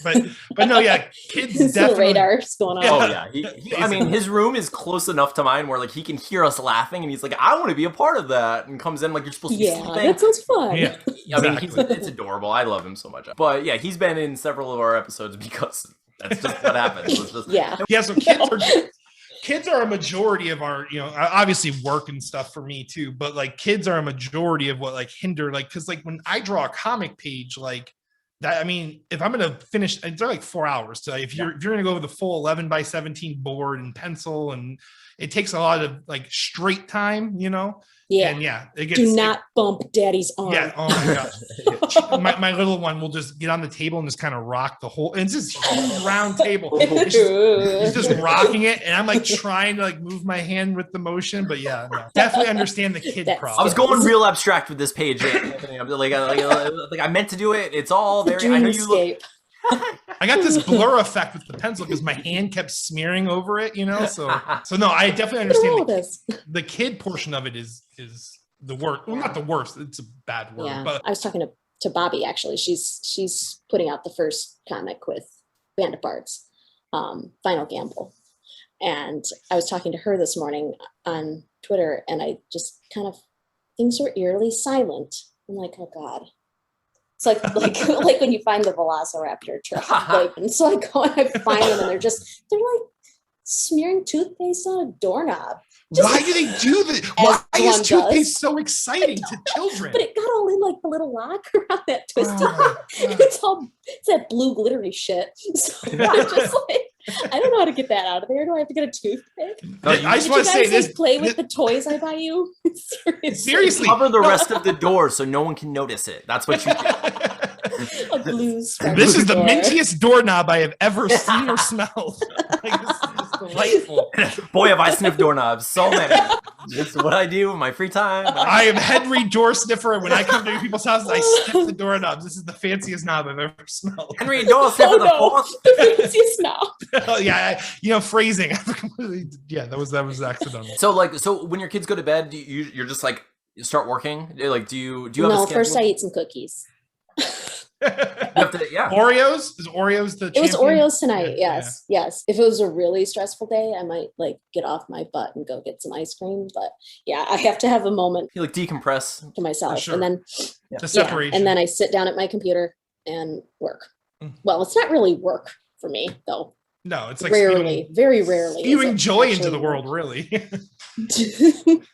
But no, yeah, kids definitely. Radar's going on. Oh yeah, I mean, his room is close enough to mine where like he can hear us laughing, and he's like, "I want to be a part of that," and comes in like you're supposed to be sleeping. That sounds fun. Yeah, I mean, it's adorable. I love him so much. But yeah, he's been in several of our episodes because that's just what happens. It's just, yeah. So kids are a majority of our, obviously work and stuff for me too, but like kids are a majority of what like hinder, like, cause like when I draw a comic page like that, I mean, if I'm going to finish, it's like 4 hours. So if you're going to go with the full 11 by 17 board and pencil, and it takes a lot of like straight time, Yeah. And yeah, do not bump daddy's arm. Yeah. Oh my gosh. my little one will just get on the table and just kind of rock the whole, and it's this huge round table. He's just rocking it. And I'm like trying to like move my hand with the motion, but yeah, no, definitely understand the kid problem. I was going real abstract with this page. Like I meant to do it. It's all there. I know you look. I got this blur effect with the pencil because my hand kept smearing over it, So no, I definitely understand the kid portion of it is the worst. Well, not the worst. It's a bad word. Yeah. But I was talking to Bobby actually. She's putting out the first comic with Band of Bards, Final Gamble, and I was talking to her this morning on Twitter, and I just kind of, things were eerily silent. I'm like, oh God. It's like when you find the Velociraptor truck, and so I go and I find them, and they're like smearing toothpaste on a doorknob. Why do they do this? Why is toothpaste so exciting to children? But it got all in like the little lock around that twisty thing. It's that blue glittery shit. So I'm just like, I don't know how to get that out of there. Do I have to get a toothpick? I just want to say this. Play with the toys I buy you. Seriously, cover the rest of the door so no one can notice it. That's what you do. A blue this is the mintiest doorknob I have ever seen or smelled. Like, this is delightful. Boy, have I sniffed doorknobs. So many. This is what I do in my free time. I am Henry Door Sniffer, and when I come to people's houses, I sniff the doorknobs. This is the fanciest knob I've ever smelled. Henry Door Sniffer the fourth. The fanciest knob. Oh, yeah, phrasing. Yeah, that was accidental. So when your kids go to bed, you're just like you start working. Like, do you have a schedule? First I eat some cookies. Oreos? Is Oreos the champion? It was Oreos tonight. Yes. If it was a really stressful day, I might like get off my butt and go get some ice cream. But yeah, I have to have a moment. You like decompress to myself, and then the separation. And then I sit down at my computer and work. Well, it's not really work for me though. No, it's like very rarely. Spewing joy into the world, really. I don't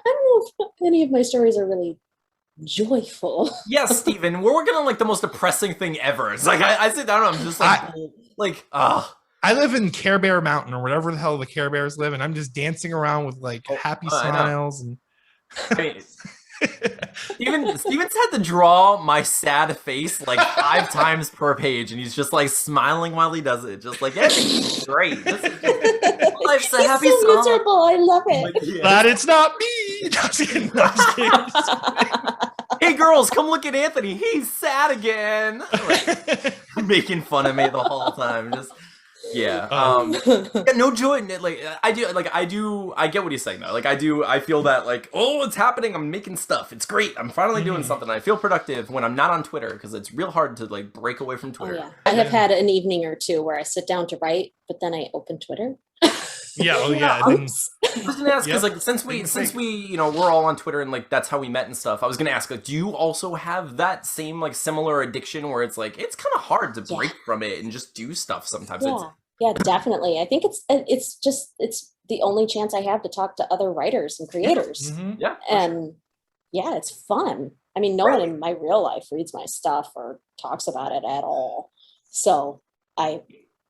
know if any of my stories are really joyful. Yes, Steven, we're working on like the most depressing thing ever. It's like I sit down and I'm just like I live in Care Bear Mountain or whatever the hell the Care Bears live, and I'm just dancing around with like happy smiles and Steven's had to draw my sad face like 5 times per page, and he's just like smiling while he does it, just like everything's great. This is just, life's a happy so song. Miserable. I love it. Like, but it's not me. Just kidding. Hey girls, come look at Anthony. He's sad again. Like, making fun of me the whole time. Just no joy. Like I get what he's saying though. Like I feel that like, oh, it's happening. I'm making stuff. It's great. I'm finally doing something. I feel productive when I'm not on Twitter because it's real hard to like break away from Twitter. I have had an evening or two where I sit down to write, but then I open Twitter. Yeah. Oh, Yeah, yeah. I And then, Oops. I was gonna ask because Yep. like since Big we mistake. we're all on Twitter and like that's how we met and stuff. I was gonna ask like, do you also have that same like similar addiction where it's like it's kind of hard to Yeah. break from it and just do stuff sometimes? Yeah. Yeah, definitely. I think it's the only chance I have to talk to other writers and creators. Mhm. Yeah, And yeah, it's fun. I mean, no one in my real life reads my stuff or talks about it at all. So I,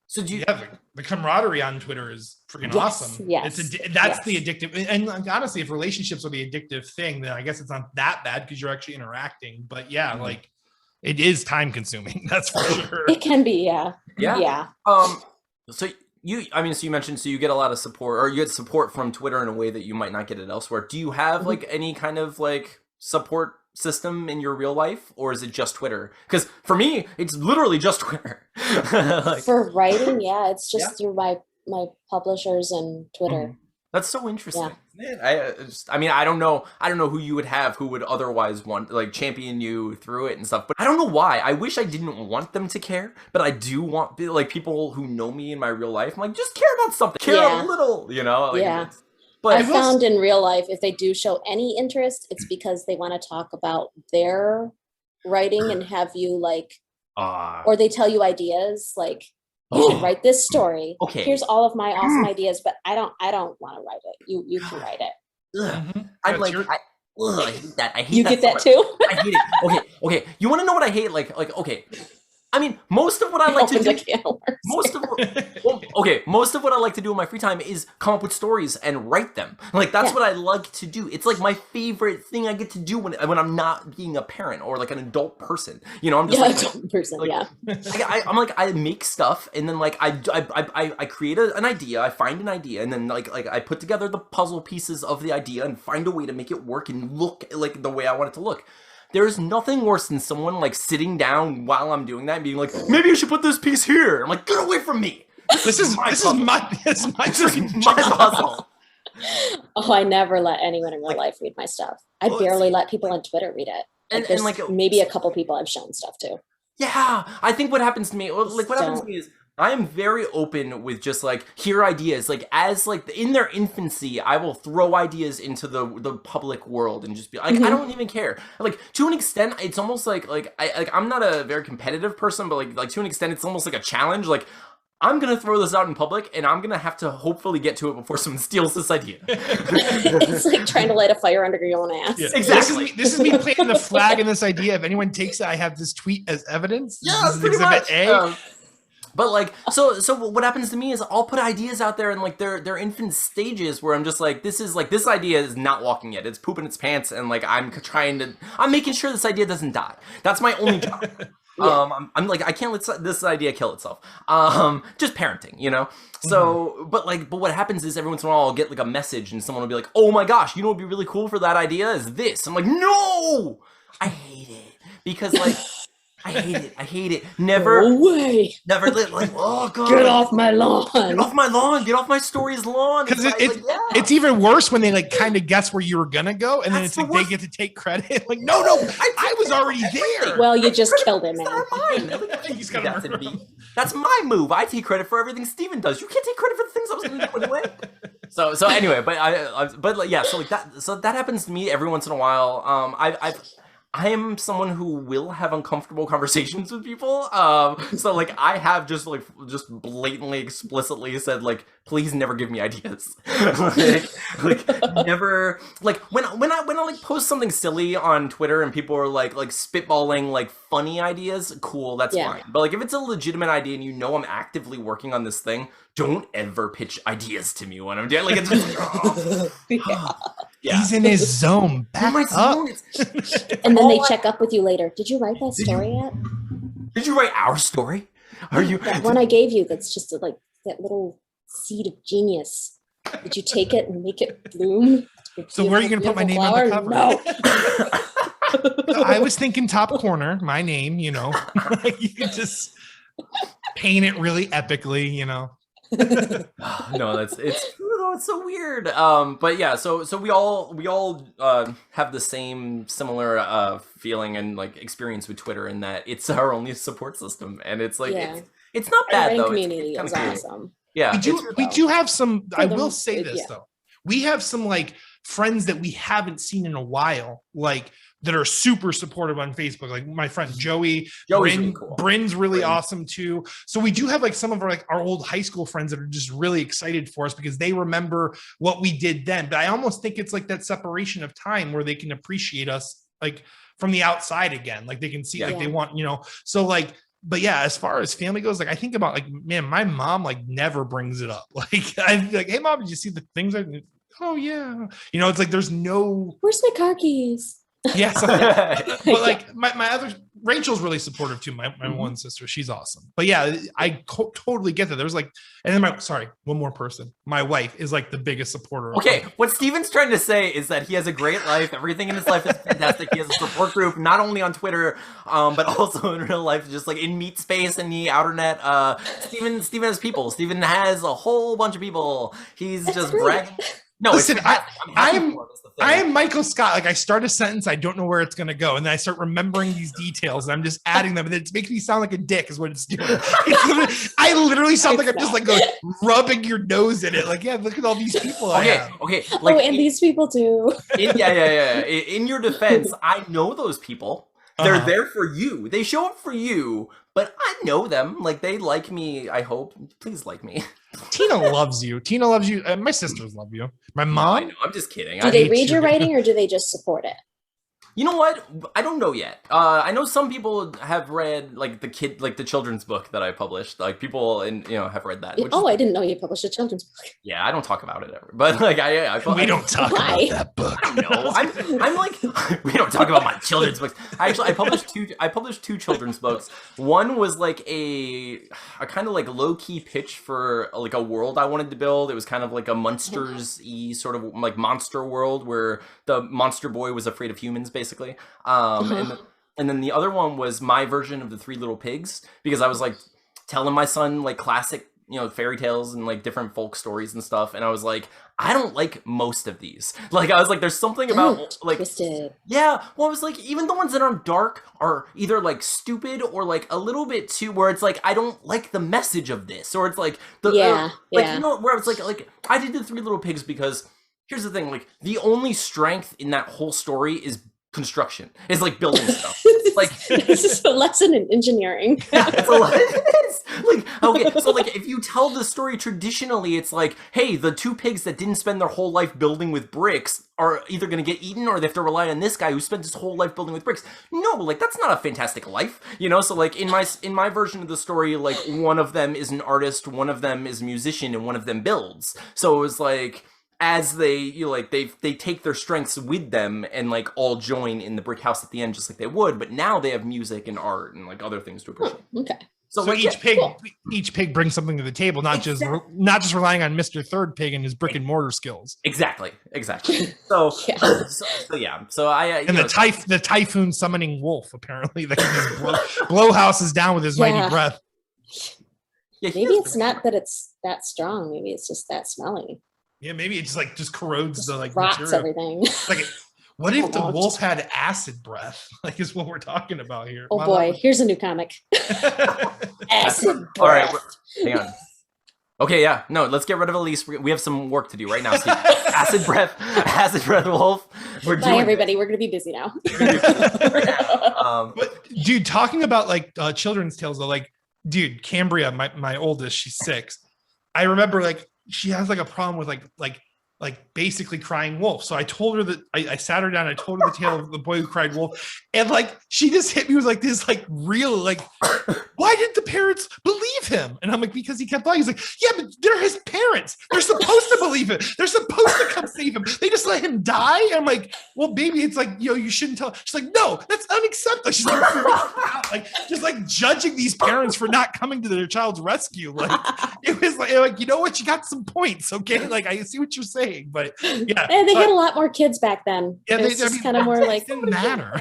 So do you? Yeah, the camaraderie on Twitter is freaking Yes, awesome. yes, That's the yes. addictive. And like, honestly, if relationships are the addictive thing, then I guess it's not that bad because you're actually interacting. But yeah, Mhm. like it is time consuming. That's for sure. It can be, yeah. Yeah. Yeah. So I mean, so you mentioned so you get a lot of support, or you get support from Twitter in a way that you might not get it elsewhere. Do you have Mhm. like any kind of like support system in your real life, or is it just Twitter? Because for me, it's literally just Twitter. Like, For writing, yeah, it's Yeah. just through my publishers and Twitter. that's so interesting. Yeah. Man, I mean, I don't know who you would have who would otherwise want like champion you through it and stuff. But I don't know why. I wish I didn't want them to care, but I do want like people who know me in my real life. I'm like, just care about something, care Yeah. a little, you know? Like, Yeah. But I found in real life, if they do show any interest, it's because they want to talk about their writing and have you like, or they tell you ideas like, you should write this story. Okay. Here's all of my awesome ideas, but I don't want to write it. You can write it. Mhm. I'm That's like, your- I hate that. I hate You that get so that much. too? I hate it. Okay. You want to know what I hate? Like, okay. I mean, most of what I like to Opens a do, can of worms. most of what I like to do in my free time is come up with stories and write them. Like that's Yeah. what I like to do. It's like my favorite thing I get to do when I'm not being a parent or like an adult person. You know, I'm just Yeah, like, adult person, like- yeah. I'm like I make stuff and then like I create an idea, I find an idea, and then like I put together the puzzle pieces of the idea and find a way to make it work and look like the way I want it to look. There's nothing worse than someone like sitting down while I'm doing that and being like, maybe you should put this piece here. I'm like, get away from me. This is my freaking job. puzzle. Oh, I never let anyone in real life read my stuff. I Well, barely see, let people on Twitter read it. and There's like maybe a couple people I've shown stuff to. Yeah, I think what happens to me, like what happens to Don't. me is I am very open with just like here ideas. Like as like in their infancy, I will throw ideas into the public world and just be like, I don't even care. Like to an extent, it's almost like I'm not a very competitive person, but like to an extent, it's almost like a challenge. Like I'm gonna throw this out in public, and I'm gonna have to hopefully get to it before someone steals this idea. It's like trying to light a fire under your own ass. Yeah. Exactly. This is me planting the flag in this idea. If anyone takes it, I have this tweet as evidence. Yeah, This is pretty exhibit much. A. But like, so what happens to me is I'll put ideas out there in like their infant stages where I'm just like, this idea is not walking yet. It's pooping its pants, and like I'm making sure this idea doesn't die. That's my only job. Yeah. I'm like, I can't let this idea kill itself. Just parenting, you know? So, but what happens is every once in a while I'll get like a message and someone will be like, oh my gosh, you know what would be really cool for that idea is this. I'm like, no! I hate it. Because like, I hate it. Never, No way. never like, oh god. Get off my lawn. Get off my lawn. Get off my story's lawn. Because Like, yeah. it's even worse when they like kind of guess where you were gonna go, and then That's it's like the they worst. get to take credit. Like, no, I was already there. Well, you just killed him, man. He's gotta That's, murder him. that's my move. I take credit for everything Steven does. You can't take credit for the things I was going to do anyway. So anyway, but like, yeah. So like that. So that happens to me every once in a while. I am someone who will have uncomfortable conversations with people. So like I have just blatantly, explicitly said like, please never give me ideas. like never like when I like post something silly on Twitter and people are like spitballing like funny ideas, cool, that's Yeah. fine. But like if it's a legitimate idea and you know I'm actively working on this thing, don't ever pitch ideas to me when I'm doing like it's just yeah. He's in his zone. Back My up. zone, it's- And then all they I- check up with you later. Did you write that Did you- story yet? Did you write our story? Are you That one I gave you that's just like that little seed of genius. Did you take it and make it bloom? So where are you gonna put my name on the cover? No. I was thinking top corner, my name, you know. Like you could just paint it really epically, you know. no, it's so weird. But yeah, so we all have the same similar feeling and like experience with Twitter in that it's our only support system, and it's like Yeah. it's not Our bad writing though. community it's is kinda cool. awesome. Yeah, we do have some. For I the will most- say this yeah. though, we have some like friends that we haven't seen in a while, like that are super supportive on Facebook. Like my friend Joey, Joey's really cool. Bryn's really Bryn. awesome too. So we do have like some of our old high school friends that are just really excited for us because they remember what we did then. But I almost think it's like that separation of time where they can appreciate us like from the outside again. Like they can see like they want, so like, but yeah, as far as family goes, like I think about like, man, my mom like never brings it up. Like I'm like, hey mom, did you see the things oh yeah. It's like there's no Where's my car keys? yes. But like my other Rachel's really supportive too. My one sister, she's awesome. But yeah, I totally get that. There's like, and then one more person. My wife is like the biggest supporter. Okay, what Steven's trying to say is that he has a great life. Everything in his life is fantastic. He has a support group, not only on Twitter, but also in real life, just like in meat space and the outer net. Steven has people. Steven has a whole bunch of people. He's just bragging. No, listen, I am Michael Scott. Like I start a sentence, I don't know where it's going to go. And then I start remembering these details and I'm just adding them. And it makes me sound like a dick is what it's doing. I literally sound like I'm just like rubbing your nose in it. Like, yeah, look at all these people. Okay. Like, and these people too. Yeah. In your defense, I know those people. They're there for you. They show up for you, but I know them. Like they like me. I hope. Please like me. Tina loves you. Tina loves you. My sisters love you. My mom. No, I'm just kidding. Do they read your writing or do they just support it? You know what? I don't know yet. I know some people have read like the children's book that I published. Like people have read that. I didn't know you published a children's book. Yeah, I don't talk about it ever. But like we don't talk about that book. I don't know. I'm like we don't talk about my children's books. I published two children's books. One was like a kind of like low key pitch for like a world I wanted to build. It was kind of like a monsters-y sort of like monster world where the monster boy was afraid of humans, basically. And then the other one was my version of the Three Little Pigs, because I was like telling my son like classic, fairy tales and like different folk stories and stuff. And I was like, I don't like most of these. Like, I was like, there's something about like, twisted. Yeah. Well, I was like, even the ones that are dark are either like stupid or like a little bit too, where it's like, I don't like the message of this, or it's like where I was like, I did the Three Little Pigs because here's the thing, like the only strength in that whole story is construction. It's like building stuff. Like this is a lesson in engineering. It's a lesson. Like, okay, so like if you tell the story traditionally, it's like, hey, the two pigs that didn't spend their whole life building with bricks are either going to get eaten or they have to rely on this guy who spent his whole life building with bricks. No, like that's not a fantastic life, So like in my version of the story, like one of them is an artist, one of them is a musician, and one of them builds. So it was like, as they they take their strengths with them and like all join in the brick house at the end, just like they would, but now they have music and art and like other things to appreciate. Okay. So like, each pig brings something to the table, not just relying on Mr. Third Pig and his brick and mortar skills. Exactly. So So I and the typhoon summoning wolf, apparently that can just blow houses down with his mighty breath. Yeah, maybe it's not that it's that strong. Maybe it's just that smelly. Yeah, maybe it just corrodes the like rots material. Everything. Like, what if the wolf had acid breath? Like, is what we're talking about here. Oh boy, here's a new comic. Acid breath. All right, hang on. Okay, yeah, no, let's get rid of Elyse. We have some work to do right now, Steve. Acid breath wolf. Bye, everybody. We're gonna be busy now. But dude, talking about like children's tales, though, like, dude, Cambria, my oldest, she's 6. I remember like she has like a problem with like basically crying wolf. So I told her that I sat her down. I told her the tale of the boy who cried wolf, and like she just hit me with like this like real like, why did the parents believe him? And I'm like, because he kept lying. He's like, yeah, but they're his parents. They're supposed to believe it. They're supposed to come save him. They just let him die. And I'm like, well, baby, it's like, you shouldn't tell. She's like, no, that's unacceptable. She's like just like judging these parents for not coming to their child's rescue. Like it was like, you know what, you got some points, okay? Like I see what you're saying, but yeah. And they had a lot more kids back then. Yeah, it was kind of more like didn't matter.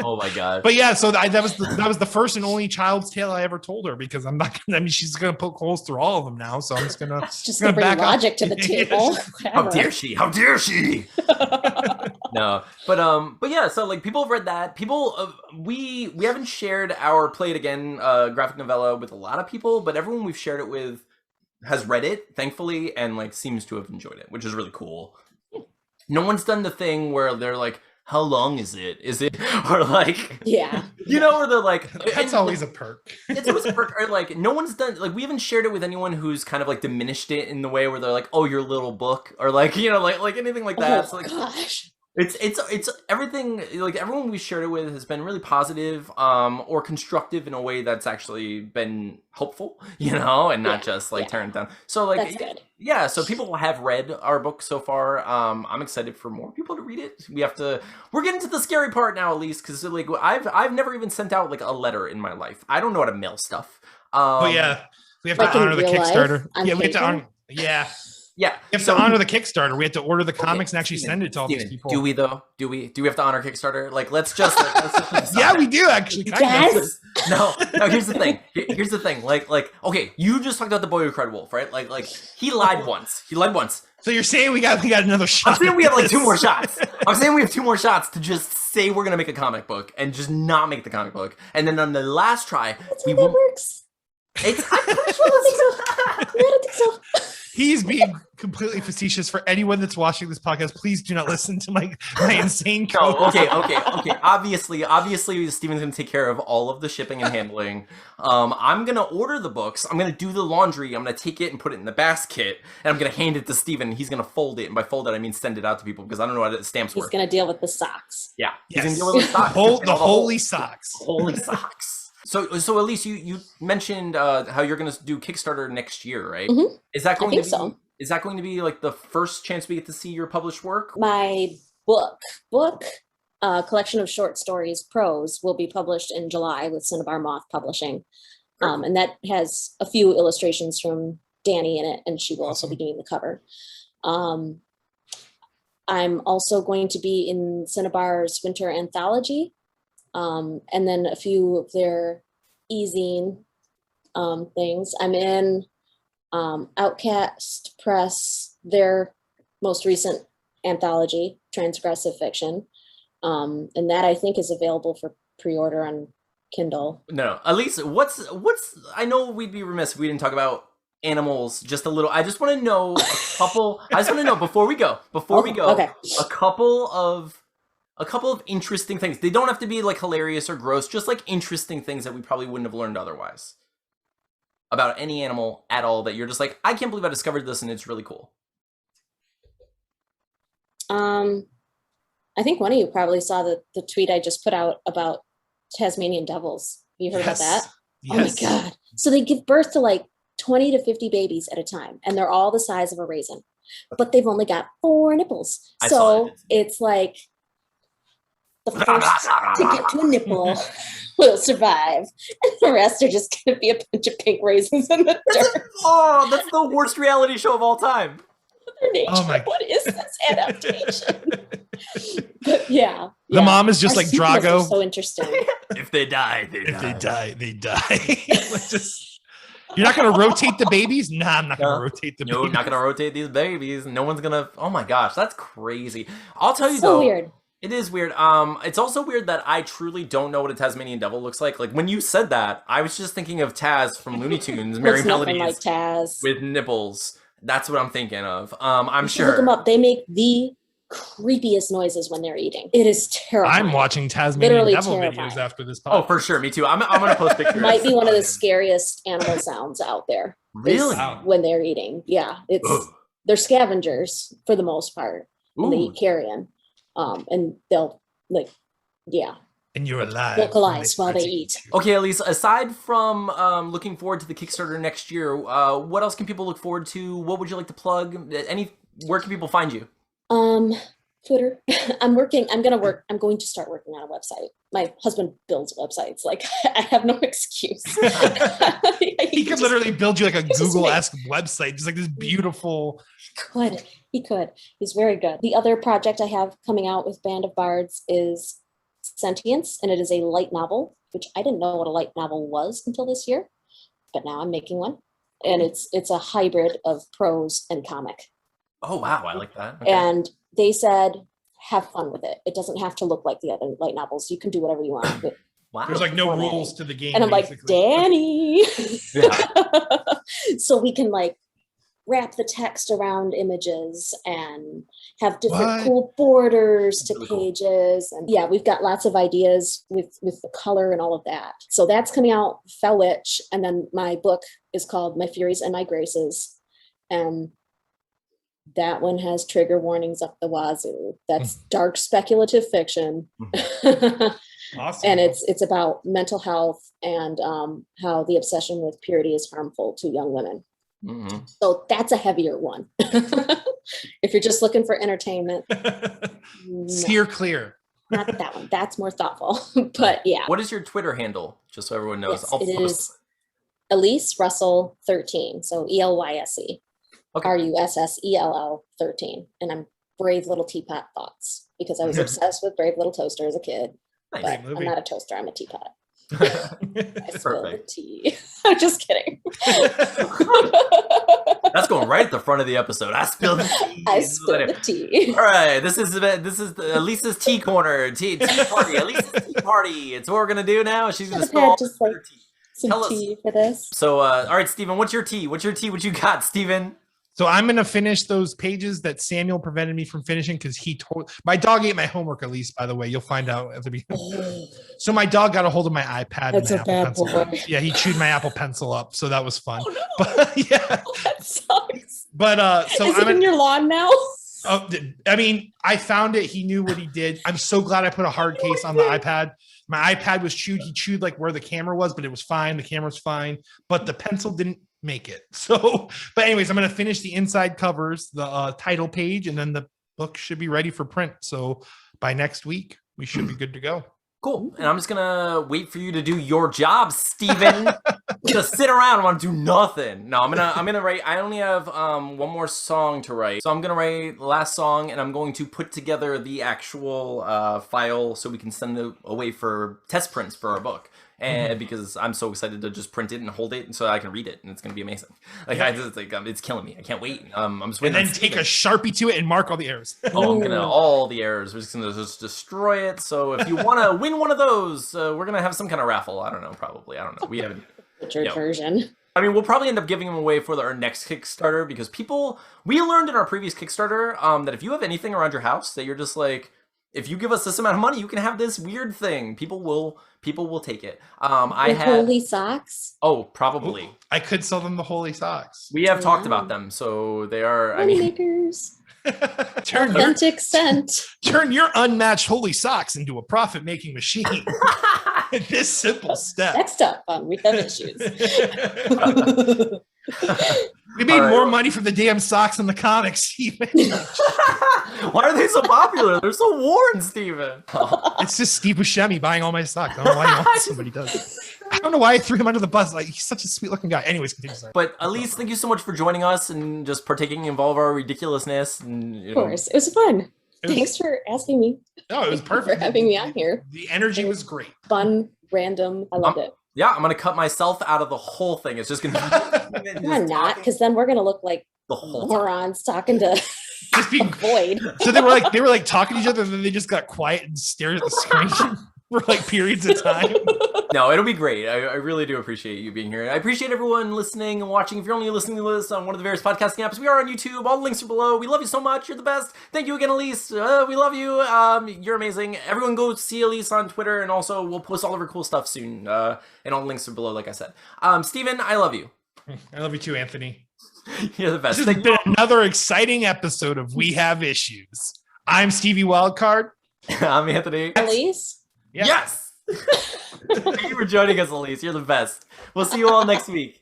Oh my god! But yeah, so that was the first and only child's tale I ever told her, because I'm not gonna. I mean, she's gonna poke holes through all of them now, so I'm just gonna bring back logic up to the table. How dare she? How dare she? No, but yeah. So like people have read that. People, we haven't shared our Play It Again graphic novella with a lot of people, but everyone we've shared it with has read it, thankfully, and like seems to have enjoyed it, which is really cool. No one's done the thing where they're like, "How long is it? Is it?" Or like, Yeah. you know, where they're like, That's always a perk. it's always a perk. Or like, no one's done like we haven't shared it with anyone who's kind of like diminished it in the way where they're like, "Oh, your little book," or like, you know, like anything like that. Oh So, like, gosh. it's everything. Like everyone we shared it with has been really positive, or constructive in a way that's actually been helpful, you know, and not just like tearing it down. So like, That's good. yeah. So people have read our book so far. I'm excited for more people to read it. We're getting to the scary part now, Elyse, because like I've never even sent out like a letter in my life. I don't know how to mail stuff. Oh yeah, we have Like to in honor the real life, Kickstarter. on Yeah, we have to paper? honor. Yeah, Yeah, we have to honor the Kickstarter. We have to order the comics and actually Steven, send it to all these Steven, people. Do we though? Do we have to honor Kickstarter? Like, let's just Yeah, we do actually. Kind of. Yes. No. Here's the thing. Here's the thing. Like, okay, you just talked about the boy who cried wolf, right? Like, he lied once. He lied once. So you're saying we got another shot? I'm saying we have like 2 at more this? shots. I'm saying we have 2 more shots to just say we're gonna make a comic book and just not make the comic book, and then on the last try, That's we how that won't. works. I'm pretty I sure don't think so. I don't think so. He's being completely facetious. For anyone that's watching this podcast, please do not listen to my insane No, quote. okay. Obviously, Steven's gonna take care of all of the shipping and handling. I'm gonna order the books. I'm gonna do the laundry. I'm gonna take it and put it in the basket, and I'm gonna hand it to Steven. He's gonna fold it, and by fold it, I mean send it out to people because I don't know how the stamps He's work. gonna deal with the socks. Yeah, he's Yes. gonna deal with the socks. The holy socks. Holy socks. So Elyse, you mentioned how you're gonna do Kickstarter next year, right? Mhm. Is that going I to think be? so. Is that going to be like the first chance we get to see your published work? My book collection of short stories, prose, will be published in July with Cinnabar Moth Publishing. And that has a few illustrations from Danny in it, and she will also be doing the cover. I'm also going to be in Cinnabar's Winter Anthology, and then a few of their e-zine things. I'm in Outcast Press, their most recent anthology, Transgressive Fiction. And that I think is available for pre-order on Kindle. No, Elyse, what's? I know we'd be remiss if we didn't talk about animals just a little. I just want to know a couple. I just want to know before we go. Okay. A couple of interesting things. They don't have to be like hilarious or gross. Just like interesting things that we probably wouldn't have learned otherwise about any animal at all. That you're just like, I can't believe I discovered this and it's really cool. I think one of you probably saw the tweet I just put out about Tasmanian devils. Have you heard about that? Yes. Oh my God. So they give birth to like 20 to 50 babies at a time, and they're all the size of a raisin, but they've only got 4 nipples. I saw So it. it's like the first to get to a nipple will survive, and the rest are just going to be a bunch of pink raisins in the dirt. Oh, that's the worst reality show of all time. Nature. Oh my- What is this adaptation? But yeah. The mom is just Our like sequels are Drago. so interesting. If they die, they If they die. die, they die. Let's just. You're not going to rotate the babies? Nah, I'm not going to rotate the No, babies. not gonna rotate these babies. No one's gonna. Oh my gosh, that's crazy. I'll tell you So though. weird. It is weird. It's also weird that I truly don't know what a Tasmanian devil looks like. Like when you said that, I was just thinking of Taz from Looney Tunes, Merry Looks nothing Melodies like Taz. with nipples. That's what I'm thinking of. I'm You should look sure. them up. They make the creepiest noises when they're eating. It is terrifying. I'm watching Tasmanian Literally Devil terrifying. videos after this Oh, podcast. for sure. Me too. I'm gonna post pictures. Might be one of the scariest animal sounds out there. is Really? Wow. When they're eating. Yeah. It's Ugh. they're scavengers for the most part. And they Ooh. eat carrion. And they'll like, yeah, And you're alive. vocalize while they eat. Okay, Elyse, aside from looking forward to the Kickstarter next year, what else can people look forward to? What would you like to plug? Where can people find you? Twitter. I'm going to start working on a website. My husband builds websites. Like I have no excuse. He could literally build you like a just Google-esque website, just like this beautiful. He could. He's very good. The other project I have coming out with Band of Bards is Sentience, and it is a light novel, which I didn't know what a light novel was until this year, but now I'm making one. And it's a hybrid of prose and comic. Oh wow, I like that. Okay. And they said, have fun with it. It doesn't have to look like the other light novels. You can do whatever you want. Wow. There's like no formatting. rules to the game. And I'm basically. like, Danny. Yeah. So we can like wrap the text around images and have different cool borders to Really cool. pages. And yeah, we've got lots of ideas with the color and all of that. So that's coming out Fell Witch. And then my book is called My Furies and My Graces. And that one has trigger warnings up the wazoo. That's dark speculative fiction. Awesome. And it's about mental health and how the obsession with purity is harmful to young women. Mm-hmm. So that's a heavier one. If you're just looking for entertainment, Steer clear. not that one. That's more thoughtful. But yeah. What is your Twitter handle? Just so everyone knows. Yes, it is Elyse Russell 13. So ELYSE. Okay. RUSSELL 13. And I'm Brave Little Teapot Thoughts because I was obsessed with Brave Little Toaster as a kid. Nice. But movie. I'm not a toaster, I'm a teapot. I spill the Perfect. tea. I'm just kidding. That's going right at the front of the episode. I spilled the tea. I spilled the tea. All right, this is Elise's tea corner, tea party. Elise's tea party. It's what we're gonna do now. She's gonna Should spill have all had just like her tea. some Tell us. tea for this. So, all right, Steven, what's your tea? What's your tea? What you got, Steven? So I'm going to finish those pages that Samuel prevented me from finishing because he told my dog ate my homework, at least, by the way. You'll find out at the beginning. So my dog got a hold of my iPad. That's and a my Apple bad Pencil. boy. Yeah, he chewed my Apple Pencil up. So that was fun. Oh, no. But yeah. Oh, that sucks. But so Is it in your lawn now? I mean, I found it. He knew what he did. I'm so glad I put a hard case on the iPad. My iPad was chewed. He chewed like where the camera was, but it was fine. The camera's fine. But the pencil didn't make it. So, but anyways, I'm going to finish the inside covers, the title page, and then the book should be ready for print. So by next week, we should be good to go. Cool. And I'm just gonna wait for you to do your job, Steven. Just sit around and want to do nothing. No, I'm gonna write. I only have one more song to write, so I'm gonna write the last song, and I'm going to put together the actual file so we can send it away for test prints for our book. And because I'm so excited to just print it and hold it, and so I can read it, and it's gonna be amazing. It's killing me. I can't wait. I'm just waiting. And then take a Sharpie to it and mark all the errors. Oh, I'm gonna all the errors. We're just gonna just destroy it. So if you want to win one of those, we're gonna have some kind of raffle. I don't know. Probably. I don't know. We haven't. Richard version. I mean, we'll probably end up giving them away for our next Kickstarter because we learned in our previous Kickstarter that if you have anything around your house that you're just like, if you give us this amount of money, you can have this weird thing. People will take it. I had holy socks. Oh, probably. I could sell them the holy socks. We have talked about them, so they are. Money makers. Turn Authentic scent. your unmatched holy socks into a profit-making machine. This simple step. Next up on We Have Issues. We made more money from the damn socks than the comics. Even. Why are they so popular? They're so worn, Steven. It's just Steve Buscemi buying all my socks. I don't know why somebody does. I don't know why I threw him under the bus. Like, he's such a sweet-looking guy. Anyways, continue. Sorry. But Elyse, thank you so much for joining us and just partaking in all of our ridiculousness. And, Of course, it was fun. Thanks for asking me. No, it was For perfect. having me on here. The energy was great. Fun, random. I loved it. Yeah, I'm gonna cut myself out of the whole thing. It's just gonna be I'm not, because then we're gonna look like the whole time. morons talking to Just being a void. So they were like talking to each other, and then they just got quiet and stared at the screen for like periods of time. No, it'll be great. I really do appreciate you being here. I appreciate everyone listening and watching. If you're only listening to this on one of the various podcasting apps, we are on YouTube. All the links are below. We love you so much. You're the best. Thank you again, Elyse. We love you. You're amazing. Everyone go see Elyse on Twitter, and also we'll post all of her cool stuff soon. And all the links are below, like I said. Steven, I love you. I love you too, Anthony. You're the best. This has been another exciting episode of We Have Issues. I'm Stevie Wildcard. I'm Anthony. Elyse? Yes! Thank you for joining us, Elyse. You're the best. We'll see you all next week.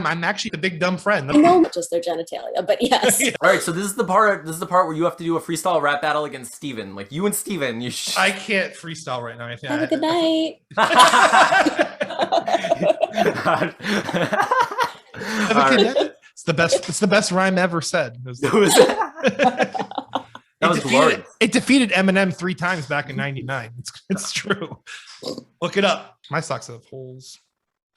I'm actually the big dumb friend. I know just their genitalia, but yes. All right, so this is the part where you have to do a freestyle rap battle against Steven. Like you and Steven, you should. I can't freestyle right now. I think Have a good night. It's the best. It's the best rhyme ever said. All That was glorious. It defeated Eminem 3 times back in '99. It's true. Look it up. My socks have holes.